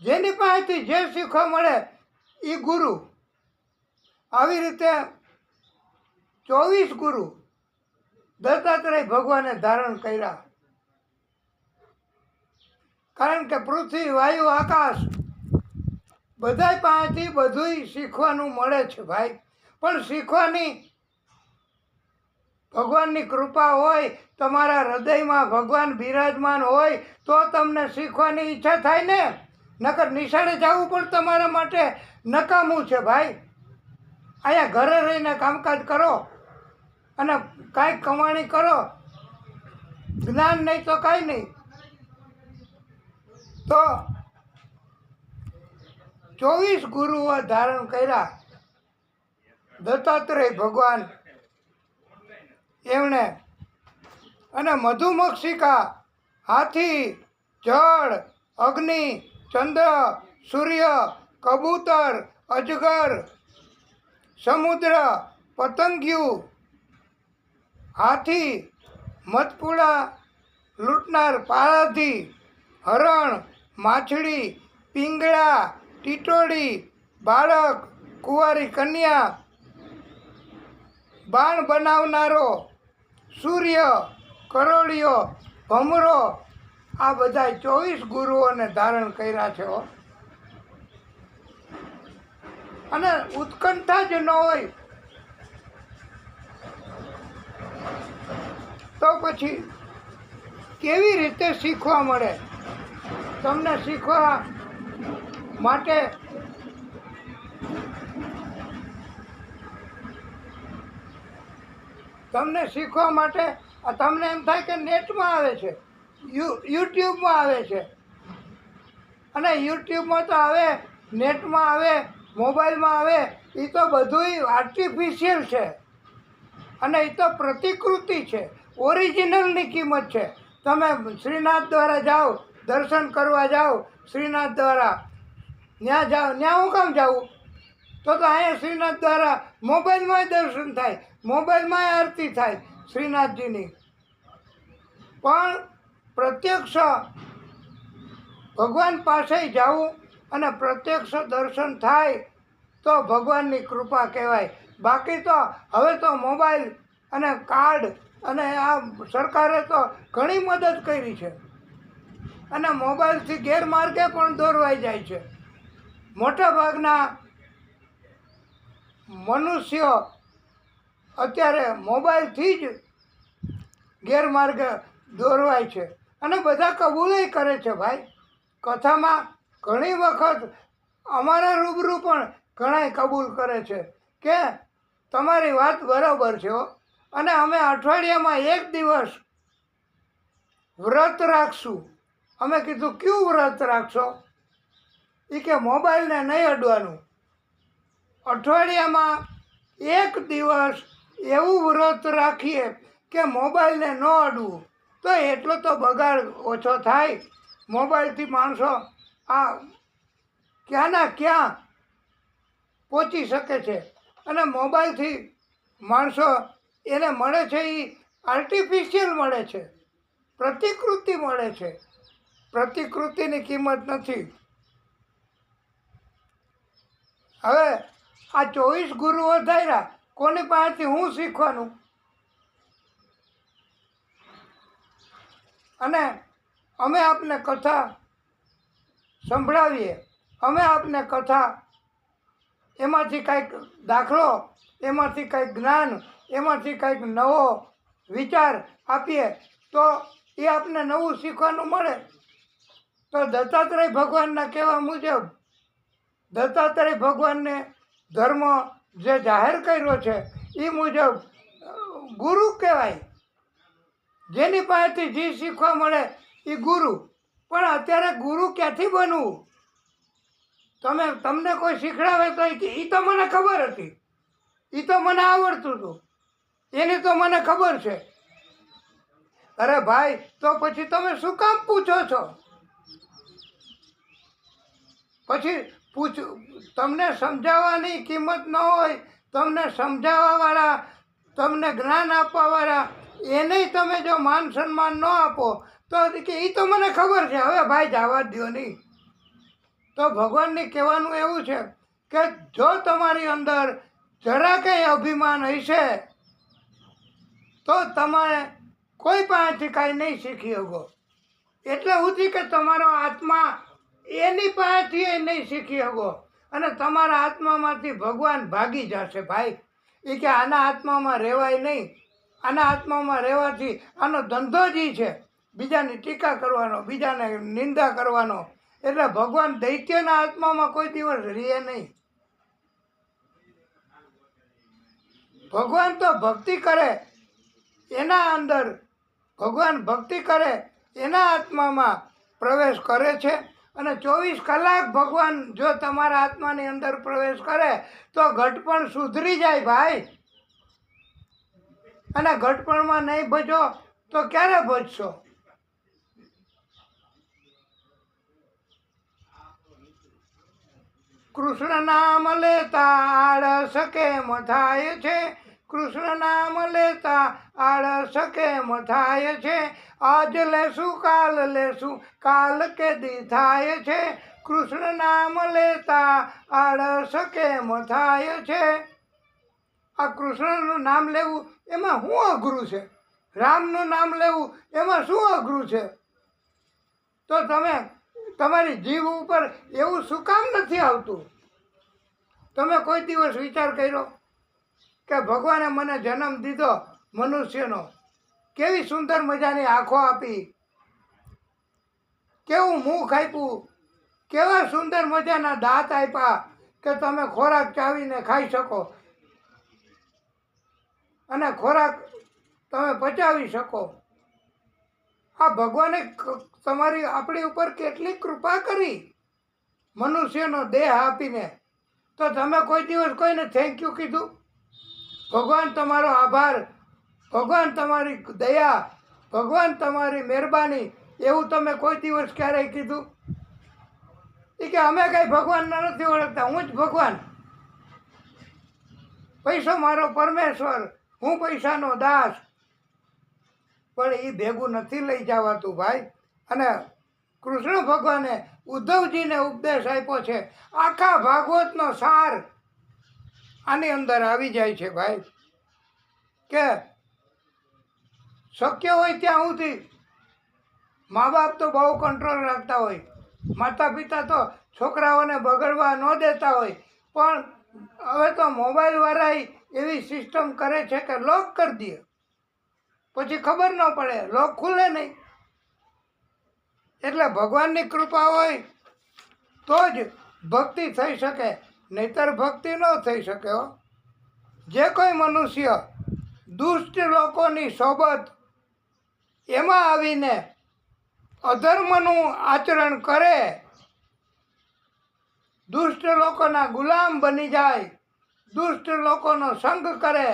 જેની પાસેથી જે શીખવા મળે એ ગુરુ. આવી રીતે 24 ગુરુ દત્તાત્રેય ભગવાને ધારણ કર્યા. કારણ કે પૃથ્વી, વાયુ, આકાશ બધાય પાસેથી બધુંય શીખવાનું મળે છે ભાઈ. પણ શીખવાની ભગવાનની કૃપા હોય, તમારા હૃદયમાં ભગવાન બિરાજમાન હોય તો તમને શીખવાની ઈચ્છા થાય ને. નકર નિશાળે જવું પણ તમારા માટે નકામું છે ભાઈ. અહીંયા ઘરે રહીને કામકાજ કરો અને કાંઈક કમાણી કરો, જ્ઞાન નહીં તો કાંઈ નહીં. તો 24 ગુરુઓ ધારણ કર્યા દત્તાત્રેય ભગવાન એમણે. અને મધુમક્ષિકા, હાથી, જળ, અગ્નિ, ચંદ્ર, સૂર્ય, કબૂતર, અજગર, સમુદ્ર, પતંગિયું, હાથી, મધપુડા, લૂંટનાર પારાધી, હરણ, માછલી, પિંગળા, ટીટોડી, બાળક, કુંવારી કન્યા, બાણ બનાવનારો, સૂર્ય, કરોળિયો, ભમરો, આ બધા 24 ગુરુઓને ધારણ કર્યા છે હો. અને ઉત્કંઠા જ ન હોય તો પછી કેવી રીતે શીખવા મળે? તમને શીખવા માટે તમને એમ થાય કે નેટમાં આવે છે, યુટ્યુબમાં આવે છે. અને યુટ્યુબમાં તો આવે, નેટમાં આવે, મોબાઈલમાં આવે, એ તો બધું આર્ટિફિશિયલ છે. અને એ તો પ્રતિકૃતિ છે, ઓરિજિનલની કિંમત છે. તમે શ્રીનાથ દ્વારા જાઓ, દર્શન કરવા જાઓ, શ્રીનાથ દ્વારા ત્યાં જાઓ, ત્યાં હું કામ જાઉં? તો અહીંયા શ્રીનાથ દ્વારા મોબાઈલમાંય દર્શન થાય, મોબાઈલમાંય આરતી થાય શ્રીનાથજીની. પણ પ્રત્યક્ષ ભગવાન પાસે જવું અને પ્રત્યક્ષ દર્શન થાય તો ભગવાનની કૃપા કહેવાય. બાકી તો હવે તો મોબાઈલ અને કાર્ડ અને આ સરકારે તો ઘણી મદદ કરી છે. અને મોબાઈલથી ગેરમાર્ગે પણ દોરવાઈ જાય છે. મોટાભાગના મનુષ્યો અત્યારે મોબાઈલથી જ ગેરમાર્ગે દોરવાય છે. અને બધા કબૂલેય કરે છે ભાઈ. કથામાં ઘણી વખત અમારા રૂબરૂ પણ ઘણાય કબૂલ કરે છે કે તમારી વાત બરાબર છે હો. અને અમે અઠવાડિયામાં 1 દિવસ વ્રત રાખશું. અમે કીધું કયું વ્રત રાખશો? એ કે મોબાઈલને નહીં અડવાનું. અઠવાડિયામાં 1 દિવસ એવું વ્રત રાખીએ કે મોબાઈલને ન અડવું, તો એટલો તો બગાડ ઓછો થાય. મોબાઈલથી માણસો આ ક્યાંના ક્યાં પહોંચી શકે છે. અને મોબાઈલથી માણસો એને મળે છે એ આર્ટિફિશિયલ મળે છે, પ્રતિકૃતિ મળે છે. પ્રતિકૃતિની કિંમત નથી. હવે આ 24 ગુરુઓ ધાર્યા, કોની પાસેથી હું શીખવાનું? અને અમે આપને કથા સંભળાવીએ, અમે આપને કથા એમાંથી કંઈક દાખલો, એમાંથી કંઈક જ્ઞાન, એમાંથી કંઈક નવો વિચાર આપીએ તો એ આપને નવું શીખવાનું મળે. તો દત્તાત્રેય ભગવાનના કહેવા મુજબ દત્તાત્રેય ભગવાનને ધર્મ જે જાહેર કર્યો છે એ મુજબ ગુરુ કહેવાય. જેની પાસેથી જે શીખવા મળે એ ગુરુ. પણ અત્યારે ગુરુ ક્યાંથી બનવું? તમને કોઈ શીખડાવે તો એ તો મને ખબર હતી, એ તો મને આવડતું હતું, એની તો મને ખબર છે. અરે ભાઈ, તો પછી તમે શું કામ પૂછો છો? પછી તમને સમજાવવાની કિંમત ન હોય, તમને સમજાવવાવાળા, તમને જ્ઞાન આપવાવાળા એને તમે જો માન સન્માન ન આપો તો કે એ તો મને ખબર છે, હવે ભાઈ જવા દો નહીં. તો ભગવાનને કહેવાનું એવું છે કે જો તમારી અંદર જરા કંઈ અભિમાન હશે તો તમે કોઈ પાસેથી કાંઈ નહીં શીખી શકો. એટલે સુધી કે તમારો આત્મા એની પાસેથી નહીં શીખી શકો. અને તમારા આત્મામાંથી ભગવાન ભાગી જશે ભાઈ. એ કે આના આત્મામાં રહેવાય નહીં. આના આત્મામાં રહેવાથી આનો ધંધો જ છે બીજાની ટીકા કરવાનો, બીજાને નિંદા કરવાનો. એટલે ભગવાન દૈત્યના આત્મામાં કોઈ દિવસ રહે નહીં. ભગવાન તો ભક્તિ કરે એના અંદર, ભગવાન ભક્તિ કરે એના આત્મામાં પ્રવેશ કરે છે. અને 24 કલાક ભગવાન જો તમારા આત્માની અંદર પ્રવેશ કરે તો ઘટપણ સુધરી જાય ભાઈ. અને ઘટપણમાં નહીં ભજો તો ક્યારે ભજશો? કૃષ્ણ નામ લેતા આળસ કેમ થાય છે? કૃષ્ણ નામ લેતા આળસ કેમ થાય છે? આજ લેશું કાલ કેદી થાય છે? કૃષ્ણ નામ લેતા આળસ કેમ થાય છે? આ કૃષ્ણનું નામ લેવું એમાં શું અઘરું છે? રામનું નામ લેવું એમાં શું અઘરું છે? તો તમે તમારી જીભ ઉપર એવું શું કામ નથી આવતું? તમે કોઈ દિવસ વિચાર કર્યો કે ભગવાને મને જન્મ દીધો મનુષ્યનો, કેવી સુંદર મજાની આંખો આપી, કેવું મુખ આપ્યું, કેવા સુંદર મજાના દાંત આપ્યા કે તમે ખોરાક ચાવીને ખાઈ શકો અને ખોરાક તમે પચાવી શકો. આ ભગવાને આપણી ઉપર કેટલી કૃપા કરી મનુષ્યનો દેહ આપીને. તો તમે કોઈ દિવસ કોઈને થેન્ક યુ કીધું? ભગવાન તમારો આભાર, ભગવાન તમારી દયા, ભગવાન તમારી મહેરબાની, એવું તમે કોઈ દિવસ ક્યારેય કીધું? એ કે અમે કાંઈ ભગવાનને નથી ઓળખતા, હું જ ભગવાન, પૈસો મારો પરમેશ્વર, હું પૈસાનો દાસ. પણ એ ભેગું નથી લઈ જવાતું ભાઈ. અને કૃષ્ણ ભગવાને ઉદ્ધવજીને ઉપદેશ આપ્યો છે. આખા ભાગવતનો સાર આની અંદર આવી જાય છે ભાઈ. કે શક્ય હોય ત્યાં સુધી મા બાપ તો બહુ કંટ્રોલ રાખતા હોય, માતા પિતા તો છોકરાઓને બગડવા ન દેતા હોય, પણ હવે તો મોબાઈલવાળા એવી સિસ્ટમ કરે છે કે લોક કરી દે, પછી ખબર ન પડે, લોક ખુલે નહીં. એટલે ભગવાનની કૃપા હોય તો જ ભક્તિ થઈ શકે, નહીતર ભક્તિ ન થઈ શકે હો. જે કોઈ મનુષ્ય દુષ્ટ લોકોની સોબત એમાં આવીને અધર્મનું આચરણ કરે, દુષ્ટ લોકોના ગુલામ બની જાય, દુષ્ટ લોકોનો સંગ કરે,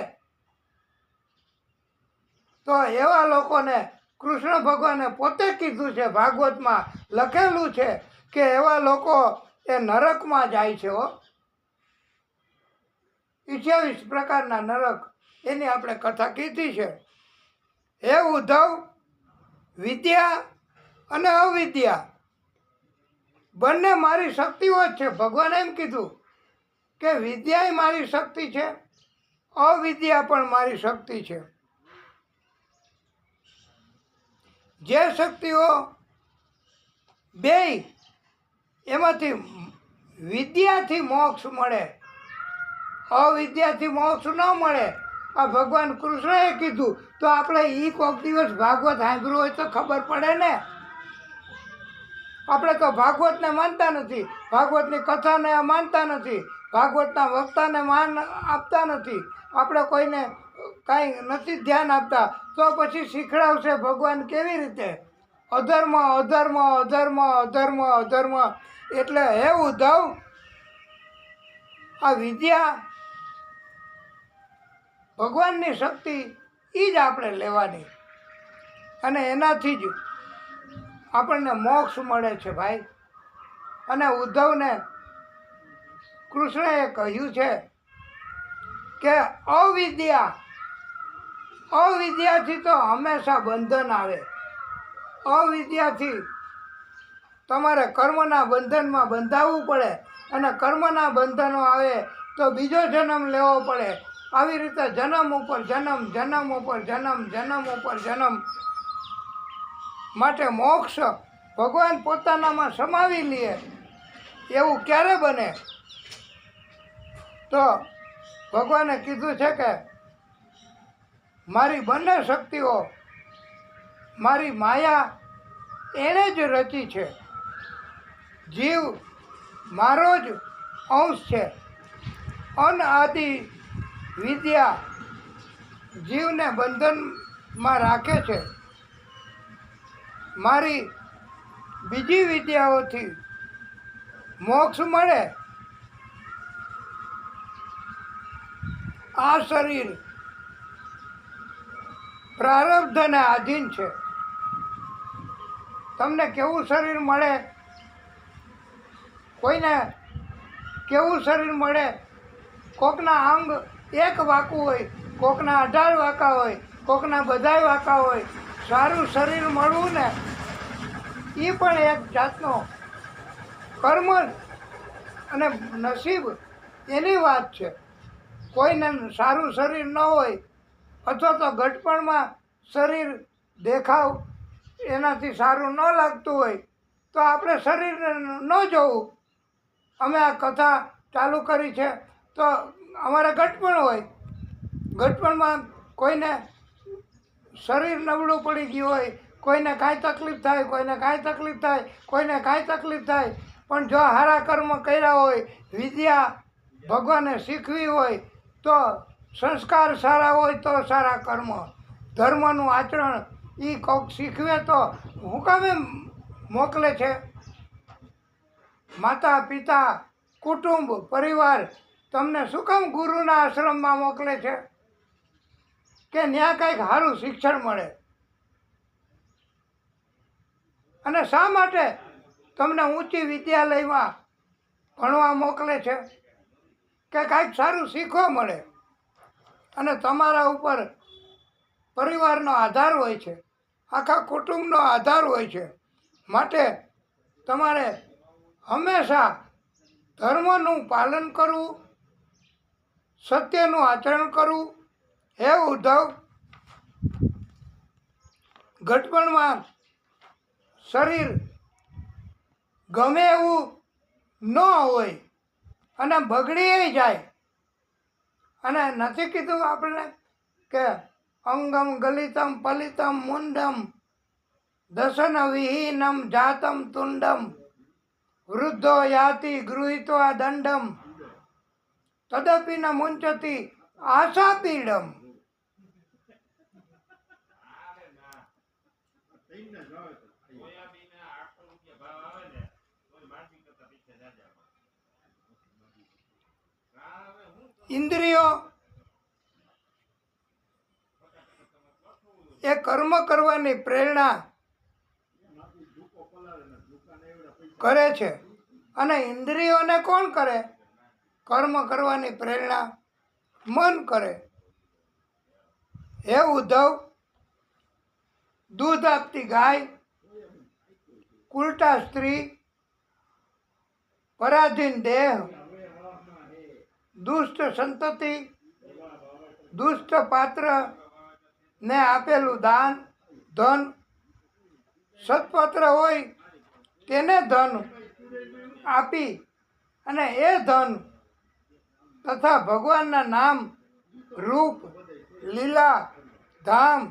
તો એવા લોકોને કૃષ્ણ ભગવાને પોતે કીધું છે, ભાગવતમાં લખેલું છે કે એવા લોકો એ નરકમાં જાય છે હો. 28 પ્રકારના નરક, એની આપણે કથા કીધી છે. હે ઉદ્ધવ, વિદ્યા અને અવિદ્યા બંને મારી શક્તિઓ જ છે. ભગવાને એમ કીધું કે વિદ્યા મારી શક્તિ છે, અવિદ્યા પણ મારી શક્તિ છે. જે શક્તિઓ બેય એમાંથી વિદ્યાથી મોક્ષ મળે, અવિદ્યાથી મોક્ષ ન મળે. આ ભગવાન કૃષ્ણએ કીધું. તો આપણે કોઈક દિવસ ભાગવત સાંભળ્યું હોય તો ખબર પડે ને. આપણે તો ભાગવતને માનતા નથી, ભાગવતની કથાને માનતા નથી, ભાગવતના વક્તાને માન આપતા નથી, આપણે કોઈને કાંઈ નથી ધ્યાન આપતા. તો પછી શીખડાવશે ભગવાન કેવી રીતે? અધર્મ અધર્મ અધર્મ અધર્મ અધર્મ. એટલે હે ઉદ્ધવ, આ વિદ્યા ભગવાનની શક્તિ એ જ આપણે લેવાની, અને એનાથી જ આપણને મોક્ષ મળે છે ભાઈ. અને ઉદ્ધવને કૃષ્ણએ કહ્યું છે કે અવિદ્યાથી તો હંમેશા બંધન આવે. અવિદ્યાથી તમારે કર્મના બંધનમાં બંધાવવું પડે, અને કર્મના બંધનો આવે તો બીજો જન્મ લેવો પડે. આવી રીતે જન્મ ઉપર જન્મ, જન્મ ઉપર જન્મ, જન્મ ઉપર જન્મ. માટે મોક્ષ ભગવાન પોતાનામાં સમાવી લે એવું ક્યારે બને? તો ભગવાને કીધું છે કે મારી બંને શક્તિઓ, મારી માયા એણે જ રચી છે. જીવ મારો જ અંશ છે. અનાદિ વિદ્યા જીવને બંધનમાં રાખે છે. મારી બીજી વિદ્યાઓથી મોક્ષ મળે. આ શરીર પ્રારબ્ધને આધીન છે. તમને કેવું શરીર મળે, કોઈને કેવું શરીર મળે. કોકના અંગ એક વાંકું હોય, કોકના 18 વાંકા હોય, કોકના બધાય વાંકા હોય. સારું શરીર મળવું ને એ પણ એક જાતનો કર્મ અને નસીબ એની વાત છે. કોઈને સારું શરીર ન હોય અથવા તો ઘટપણમાં શરીર દેખાવ એનાથી સારું ન લાગતું હોય તો આપણે શરીરને ન જોવું. અમે આ કથા ચાલુ કરી છે તો અમારે ઘટપણ હોય. ઘટપણમાં કોઈને શરીર નબળું પડી ગયું હોય, કોઈને કાંઈ તકલીફ થાય, કોઈને કાંઈ તકલીફ થાય, કોઈને કાંઈ તકલીફ થાય. પણ જો સારા કર્મ કર્યા હોય, વિદ્યા ભગવાને શીખવી હોય, તો સંસ્કાર સારા હોય તો સારા કર્મ, ધર્મનું આચરણ એ કોક શીખવે તો હું કામે મોકલે છે. માતા પિતા કુટુંબ પરિવાર તમને શું કામ ગુરુના આશ્રમમાં મોકલે છે કે ત્યાં કંઈક સારું શિક્ષણ મળે. અને શા માટે તમને ઊંચી વિદ્યાલયમાં ભણવા મોકલે છે કે કાંઈક સારું શીખવા મળે. અને તમારા ઉપર પરિવારનો આધાર હોય છે, આખા કુટુંબનો આધાર હોય છે. માટે તમારે હંમેશા ધર્મનું પાલન કરવું, સત્યનું આચરણ કરવું. હે ઉદ્ધવ, ઘટપણમાં શરીર ગમે એવું ન હોય અને બગડી જાય. અને નથી કીધું આપણે કે અંગમ ગલિતમ પલિતમ મુંડમ દશન વિહીનમ જાતમ તુંડમ વૃદ્ધો યાતિ ગૃહિત્વા દંડમ તદપિ ન મુંચતી આશા પીડમ. ઇન્દ્રિયો એ કર્મ કરવાની પ્રેરણા કરે છે. અને ઇન્દ્રિયોને કોણ કરે? કર્મ કરવાની પ્રેરણા મન કરે. હે ઉદ્ધવ, દૂધ આપતી ગાય, ઉલટા સ્ત્રી, પરાધીન દેહ, દુષ્ટ સંતતિ, દુષ્ટ પાત્ર ને આપેલું દાન ધન, સત્પાત્ર હોય તેને ધન આપી અને એ ધન તથા ભગવાનના નામ રૂપ લીલા ધામ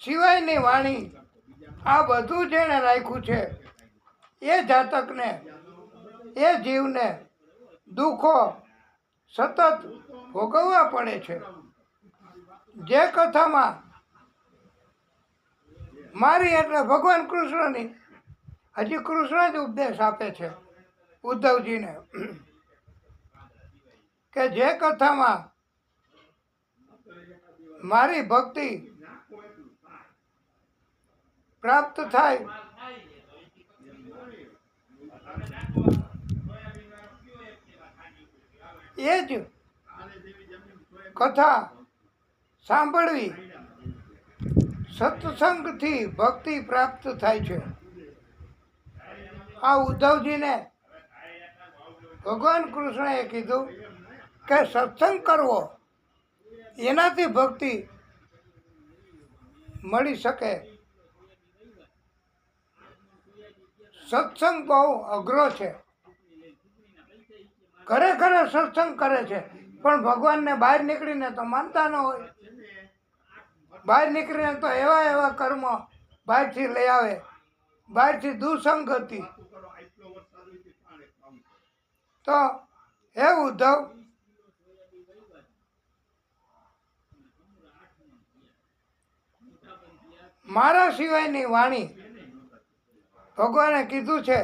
સિવાયની વાણી આ બધું જેણે રાખ્યું છે એ જાતકને, એ જીવને દુઃખો સતત ભોગવવા પડે છે. જે કથામાં મારી એટલે ભગવાન કૃષ્ણની, હજી કૃષ્ણ જ ઉપદેશ આપે છે ઉદ્ધવજીને કે જે કથામાં મારી ભક્તિ પ્રાપ્ત થાય એ જ કથા સાંભળવી. સત્સંગથી ભક્તિ પ્રાપ્ત થાય છે. આ ઉદ્ધવજીને ભગવાન કૃષ્ણએ કીધું કે સત્સંગ કરવો એનાથી ભક્તિ મળી શકે. સત્સંગ બહુ અઘરો છે. ઘરે ઘરે સત્સંગ કરે છે પણ ભગવાનને બહાર નીકળીને તો માનતા ન હોય. બહાર નીકળીને તો એવા એવા કર્મો બહારથી લઈ આવે, બહારથી દુસંગતિ. તો હે ઉદ્ધવ, મારા સિવાયની વાણી ભગવાને કીધું છે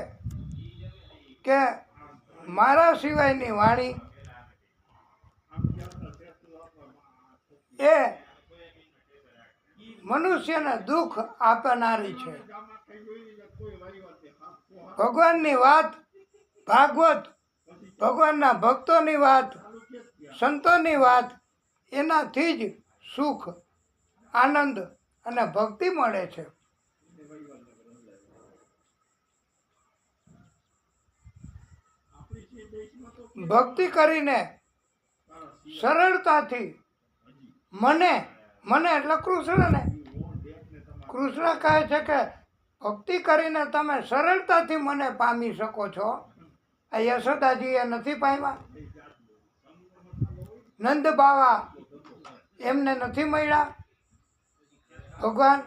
કે મારા સિવાયની વાણી એ મનુષ્યને દુઃખ આપનારી છે. ભગવાનની વાત ભાગવત ભગવાનના ભક્તોની વાત, સંતોની વાત, એનાથી જ સુખ, આનંદ અને ભક્તિ મળે છે. ભક્તિ કરીને સરળતાથી મને એટલે કૃષ્ણને, કૃષ્ણ કહે છે કે ભક્તિ કરીને તમે સરળતાથી મને પામી શકો છો. આ યશોદાજીએ નથી પામ્યા, નંદ બાવા એમને નથી મળ્યા. ભગવાન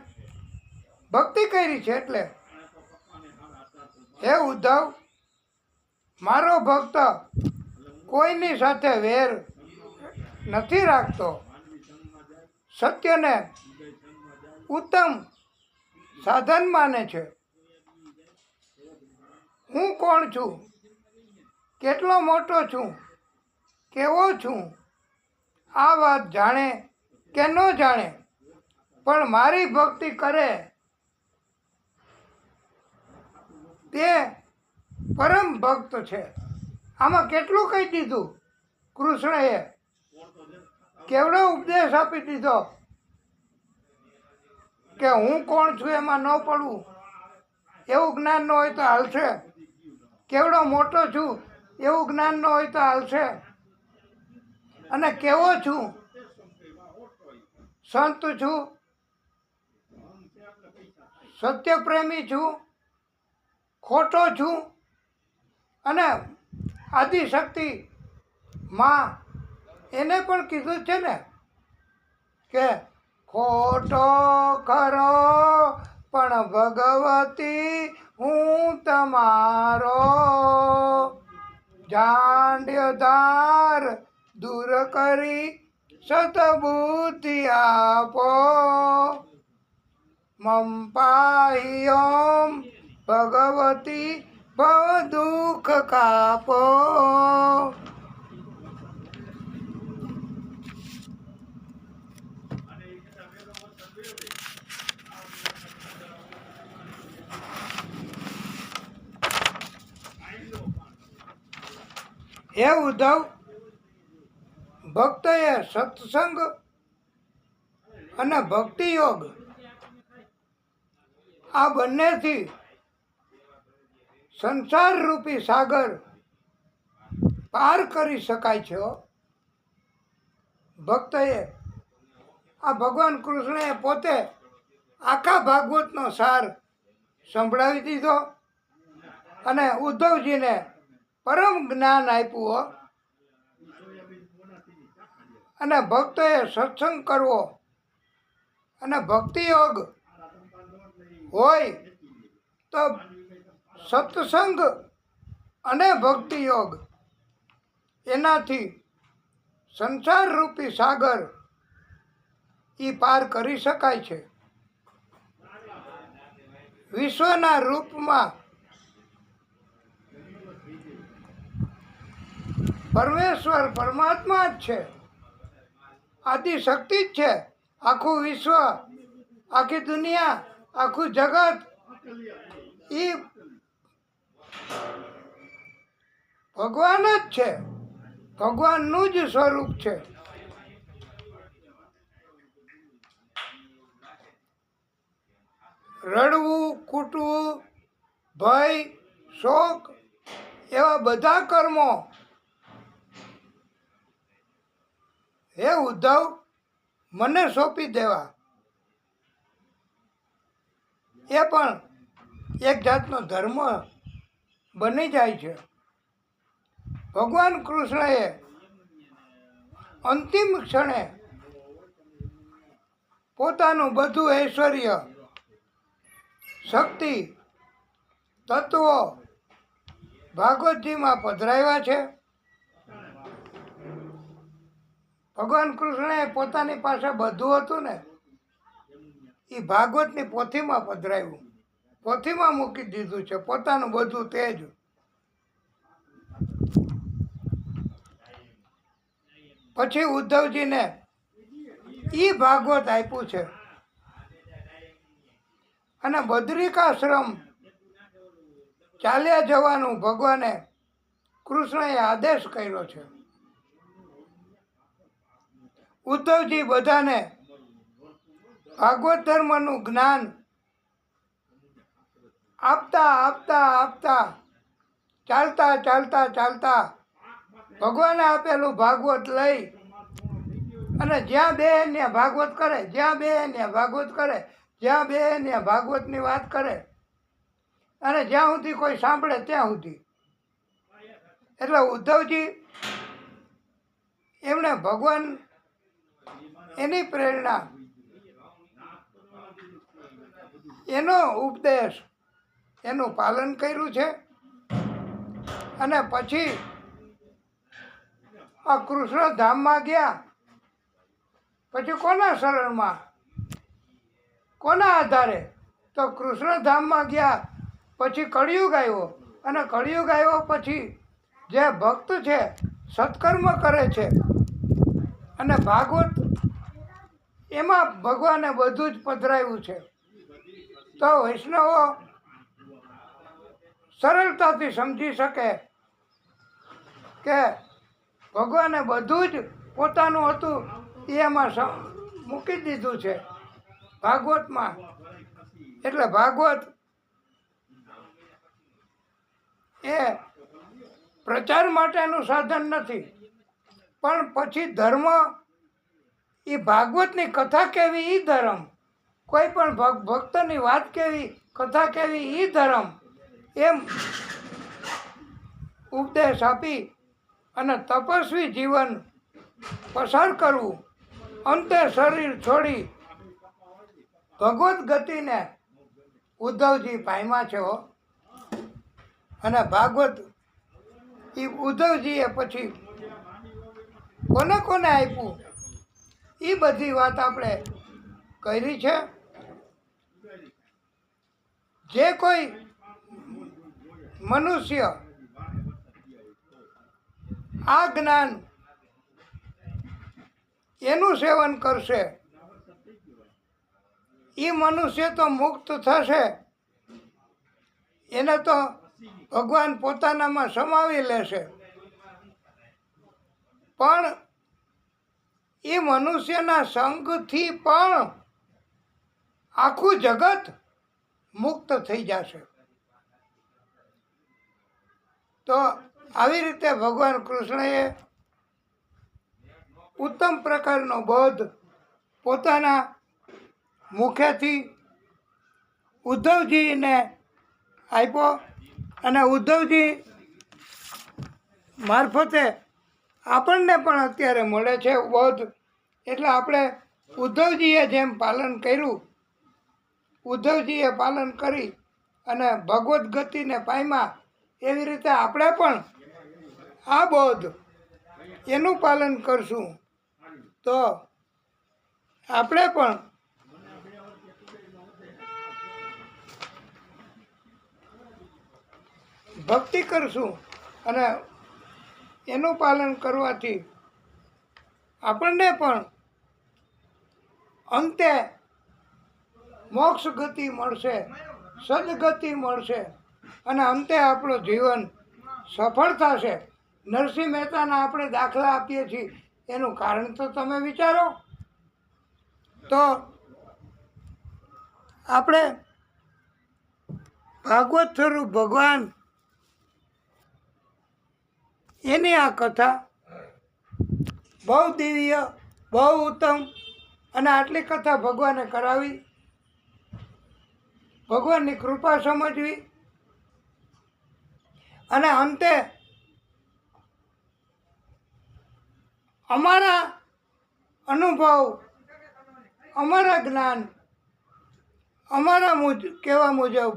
ભક્તિ કરી છે એટલે. હે ઉદ્ધવ, મારો ભક્ત કોઈની સાથે વેર નથી રાખતો, સત્યને ઉત્તમ સાધન માને છે. હું કોણ છું, કેટલો મોટો છું, કેવો છું, આ વાત જાણે કે ન જાણે, પણ મારી ભક્તિ કરે તે પરમ ભક્ત છે. આમાં કેટલું કહી દીધું કૃષ્ણએ, કેવડો ઉપદેશ આપી દીધો કે હું કોણ છું એમાં ન પડવું. એવું જ્ઞાન ન હોય તો હાલશે. કેવડો મોટો છું એવું જ્ઞાન ન હોય તો હાલશે. અને કેવો છું, સંત છું, સત્યપ્રેમી છું, ખોટો છું, અને આદિશક્તિ માં એને પણ કીધું છે ને કે ખોટો ખરો પણ ભગવતી હું તમારો, જાંડ્યધાર દૂર કરી સતબુદ્ધિ આપો, મમ પાહી ઓમ ભગવતી ભવ દુઃખ કાપો. હે ઉદ્ધવ, ભક્તએ સત્સંગ અને ભક્તિ યોગ આ બંનેથી સંસાર રૂપી સાગર પાર કરી શકાય છે. ભક્તએ આ ભગવાન કૃષ્ણએ પોતે આખા ભાગવતનો સાર સંભળાવી દીધો અને ઉદ્ધવજીને પરમ જ્ઞાન આપ્યું. અને ભક્તોએ સત્સંગ કરવો અને ભક્તિ યોગ હોય તો સત્સંગ અને ભક્તિ યોગ એનાથી સંસાર રૂપી સાગર એ પાર કરી શકાય છે. વિશ્વના રૂપમાં પરમેશ્વર પરમાત્મા જ છે, આદિશક્તિ જ છે. આખું વિશ્વ, આખી દુનિયા, આખું જગત એ ભગવાન જ છે, ભગવાનનું જ સ્વરૂપ છે. રડવું, કૂટવું, ભય, શોક એવા બધા કર્મો હે ઉદ્ધવ મને સોંપી દેવા. એ પણ એક જાતનો ધર્મ બની જાય છે. ભગવાન કૃષ્ણએ અંતિમ ક્ષણે પોતાનું બધું ઐશ્વર્ય, શક્તિ, તત્વો ભાગવતજીમાં પધરાવ્યા છે. ભગવાન કૃષ્ણએ પોતાની પાસે બધું હતું ને એ ભાગવતની પોથીમાં પધરાવ્યું, પોથીમાં મૂકી દીધું છે પોતાનું બધું તેજ. પછી ઉદ્ધવજીને એ ભાગવત આપ્યું છે. અને બદ્રિકાશ્રમ ચાલ્યા જવાનું ભગવાને કૃષ્ણએ આદેશ કર્યો છે. ઉદ્ધવજી બધાને ભાગવત ધર્મનું જ્ઞાન આપતા આપતા આપતા ચાલતા ચાલતા ચાલતા ભગવાને આપેલું ભાગવત લઈ અને જ્યાં બે ને ભાગવત કરે, જ્યાં બે ને ભાગવત કરે, જ્યાં બે ને ભાગવતની વાત કરે અને જ્યાં સુધી કોઈ સાંભળે ત્યાં સુધી. એટલે ઉદ્ધવજી એમણે ભગવાન એની પ્રેરણા, એનો ઉપદેશ, એનું પાલન કર્યું છે. અને પછી આ કૃષ્ણ ધામમાં ગયા. પછી કોના શરણમાં, કોના આધારે? તો કૃષ્ણ ધામમાં ગયા પછી કળિયુગ આવ્યો. અને કળિયુગ આવ્યો પછી જે ભક્ત છે સત્કર્મ કરે છે અને ભાગવત એમાં ભગવાને બધું જ પધરાવ્યું છે. તો વૈષ્ણવો સરળતાથી સમજી શકે કે ભગવાને બધું જ પોતાનું હતું એ એમાં મૂકી દીધું છે ભાગવતમાં. એટલે ભાગવત એ પ્રચાર માટેનું સાધન નથી, પણ પછી ધર્મ એ ભાગવતની કથા કહેવી એ ધર્મ, કોઈ પણ ભક્તની વાત કહેવી, કથા કહેવી એ ધર્મ. એમ ઉપદેશ આપી અને તપસ્વી જીવન પસાર કરવું, અંતે શરીર છોડી ભગવત ગતિને ઉદ્ધવજી પામ્યા છે. અને ભાગવત એ ઉદ્ધવજીએ પછી કોને કોને આપ્યું એ બધી વાત આપણે કરી છે. જે કોઈ મનુષ્ય આ જ્ઞાન એનું સેવન કરશે એ મનુષ્ય તો મુક્ત થશે. એને તો ભગવાન પોતાનામાં સમાવી લેશે. પણ એ મનુષ્યના સંગથી પણ આખું જગત મુક્ત થઈ જશે. તો આવી રીતે ભગવાન કૃષ્ણએ ઉત્તમ પ્રકારનો બોધ પોતાના મુખેથી ઉદ્ધવજીને આપ્યો અને ઉદ્ધવજી મારફતે આપણને પણ અત્યારે મળે છે બોધ. એટલે આપણે ઉદ્ધવજીએ જેમ પાલન કર્યું, ઉદ્ધવજીએ પાલન કરી અને ભગવદ્ ગતિને પામ્યા, એવી રીતે આપણે પણ આ બોધ એનું પાલન કરશું તો આપણે પણ ભક્તિ કરશું. અને એનું પાલન કરવાથી આપણને પણ અંતે મોક્ષ ગતિ મળશે, સદગતિ મળશે અને અંતે આપણું જીવન સફળ થશે. નરસિંહ મહેતાના આપણે દાખલા આપીએ છીએ, એનું કારણ તો તમે વિચારો. તો આપણે ભાગવત સ્વરૂપ ભગવાન એની આ કથા બહુ દિવ્ય, બહુ ઉત્તમ. અને આટલી કથા ભગવાને કરાવી, ભગવાનની કૃપા સમજવી અને અંતે અમારા અનુભવ, અમારા જ્ઞાન, અમારા કહેવા મુજબ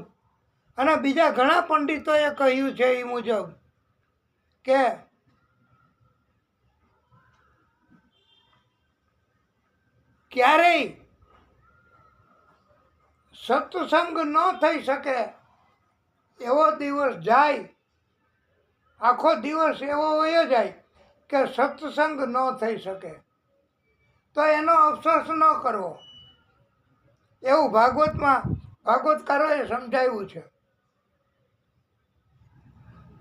અને બીજા ઘણા પંડિતોએ કહ્યું છે એ મુજબ કે ક્યારેય સત્સંગ ન થઈ શકે એવો દિવસ જાય, આખો દિવસ એવો વયો જાય કે સત્સંગ ન થઈ શકે, તો એનો અફસોસ ન કરવો. એવું ભાગવતમાં ભાગવતકારોએ સમજાવ્યું છે.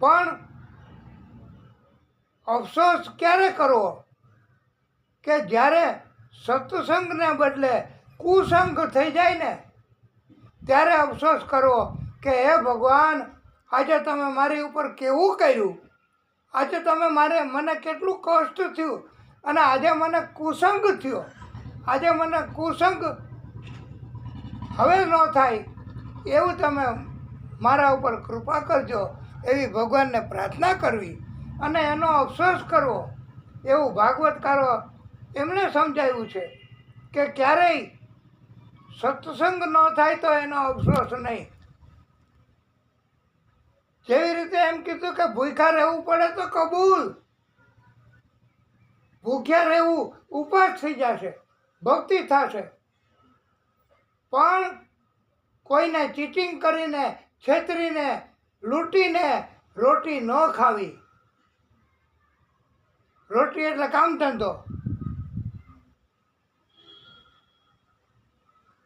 પણ અફસોસ ક્યારે કરવો કે જ્યારે સત્સંગને બદલે કુસંગ થઈ જાય ને ત્યારે અફસોસ કરવો કે હે ભગવાન, આજે તમે મારી ઉપર કેવું કર્યું, આજે તમે મને કેટલું કષ્ટ થયું, અને આજે મને કુસંગ થયો, આજે મને કુસંગ હવે ન થાય એવું તમે મારા ઉપર કૃપા કરજો, એવી ભગવાનને પ્રાર્થના કરવી અને એનો અફસોસ કરવો. એવું ભાગવતકારો એમણે સમજાવ્યું છે કે ક્યારેય સત્સંગ ન થાય તો એનો અફસોસ નહીં. જેવી રીતે એમ કીધું કે ભૂખ્યા રહેવું પડે તો કબૂલ, ભૂખ્યા રહેવું ઉપાસ થઈ જશે, ભક્તિ થશે, પણ કોઈને ચીટિંગ કરીને, છેતરીને, લૂંટીને રોટી ન ખાવી. રોટી એટલે કામ ધંધો.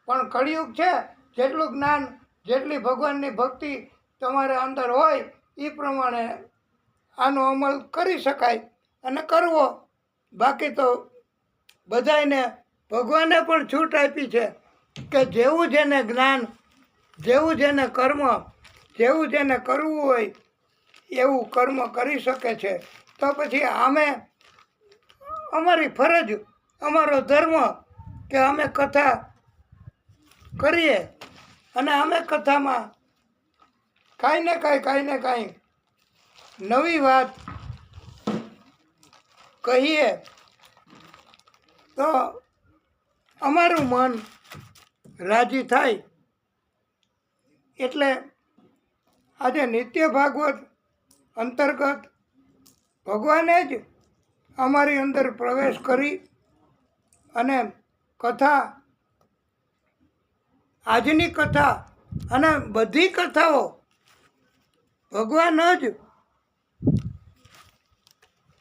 પણ કળિયુગ છે, જેટલું જ્ઞાન, જેટલી ભગવાનની ભક્તિ તમારે અંદર હોય એ પ્રમાણે આનો અમલ કરી શકાય અને કરવો. બાકી તો બધાને ભગવાને પણ છૂટ આપી છે કે જેવું જેને જ્ઞાન, જેવું જેને કર્મ, જેવું જેને કરવું હોય એવું કર્મ કરી શકે છે. તો પછી અમારી ફરજ, અમારો ધર્મ કે અમે કથા કરીએ અને અમે કથામાં કાંઈ ને કાંઈ નવી વાત કહીએ તો અમારું મન રાજી થાય. એટલે આજે નિત્ય ભાગવત અંતર્ગત ભગવાને જ અમારી અંદર પ્રવેશ કરી અને કથા, આજની કથા અને બધી કથાઓ ભગવાન જ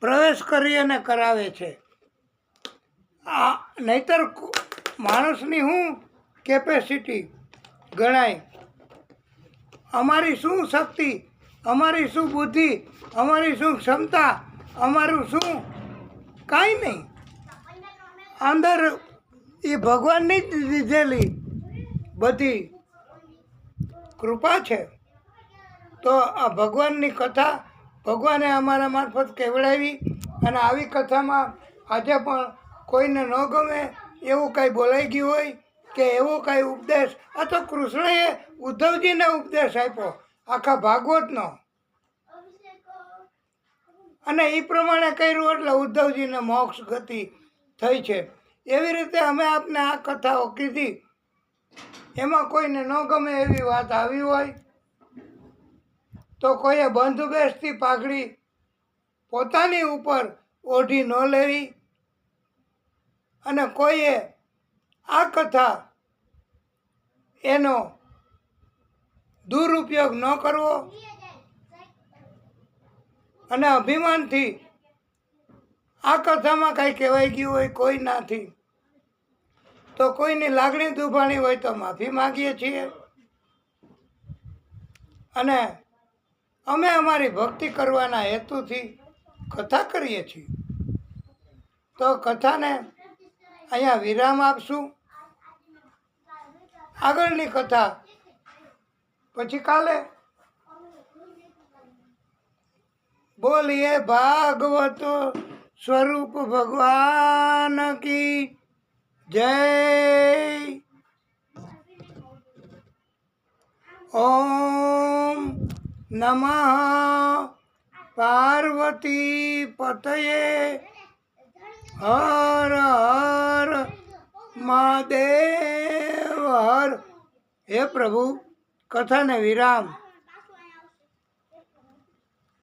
પ્રવેશ કરી અને કરાવે છે. નહીતર માણસની શું કેપેસિટી ગણાય, અમારી શું શક્તિ, અમારી શું બુદ્ધિ, અમારી શું ક્ષમતા, અમારું શું, કાંઈ નહીં. અંદર એ ભગવાનની જ લીધેલી બધી કૃપા છે. તો આ ભગવાનની કથા ભગવાને અમારા મારફત કહેવડાવી, અને આવી કથામાં આજે પણ કોઈને ન ગમે એવું કાંઈ બોલાઈ ગયું હોય કે એવો કાંઈ ઉપદેશ, આ તો કૃષ્ણએ ઉદ્ધવજીને ઉપદેશ આપ્યો આખા ભાગવતનો, અને એ પ્રમાણે કર્યું એટલે ઉદ્ધવજીને મોક્ષ ગતિ થઈ છે. એવી રીતે અમે આપને આ કથાઓ કીધી, એમાં કોઈને ન ગમે એવી વાત આવી હોય તો કોઈએ બંધ બેસતી પાઘડી પોતાની ઉપર ઓઢી ન લેવી, અને કોઈએ આ કથા એનો દુરુપયોગ ન કરવો, અને અભિમાનથી આ કથામાં કાંઈ કહેવાઈ ગયું હોય કોઈનાથી તો કોઈની લાગણી દુભાણી હોય તો માફી માગીએ છીએ. અને અમે અમારી ભક્તિ કરવાના હેતુથી કથા કરીએ છીએ. તો કથાને અહીંયા વિરામ આપશું. આગળની કથા પછી કાલે. બોલીએ ભાગવત સ્વરૂપ ભગવાન કી જય. ઓમ નમઃ પાર્વતી પતયે હર હર મહાદેવ હર. હે પ્રભુ, કથાને વિરામ.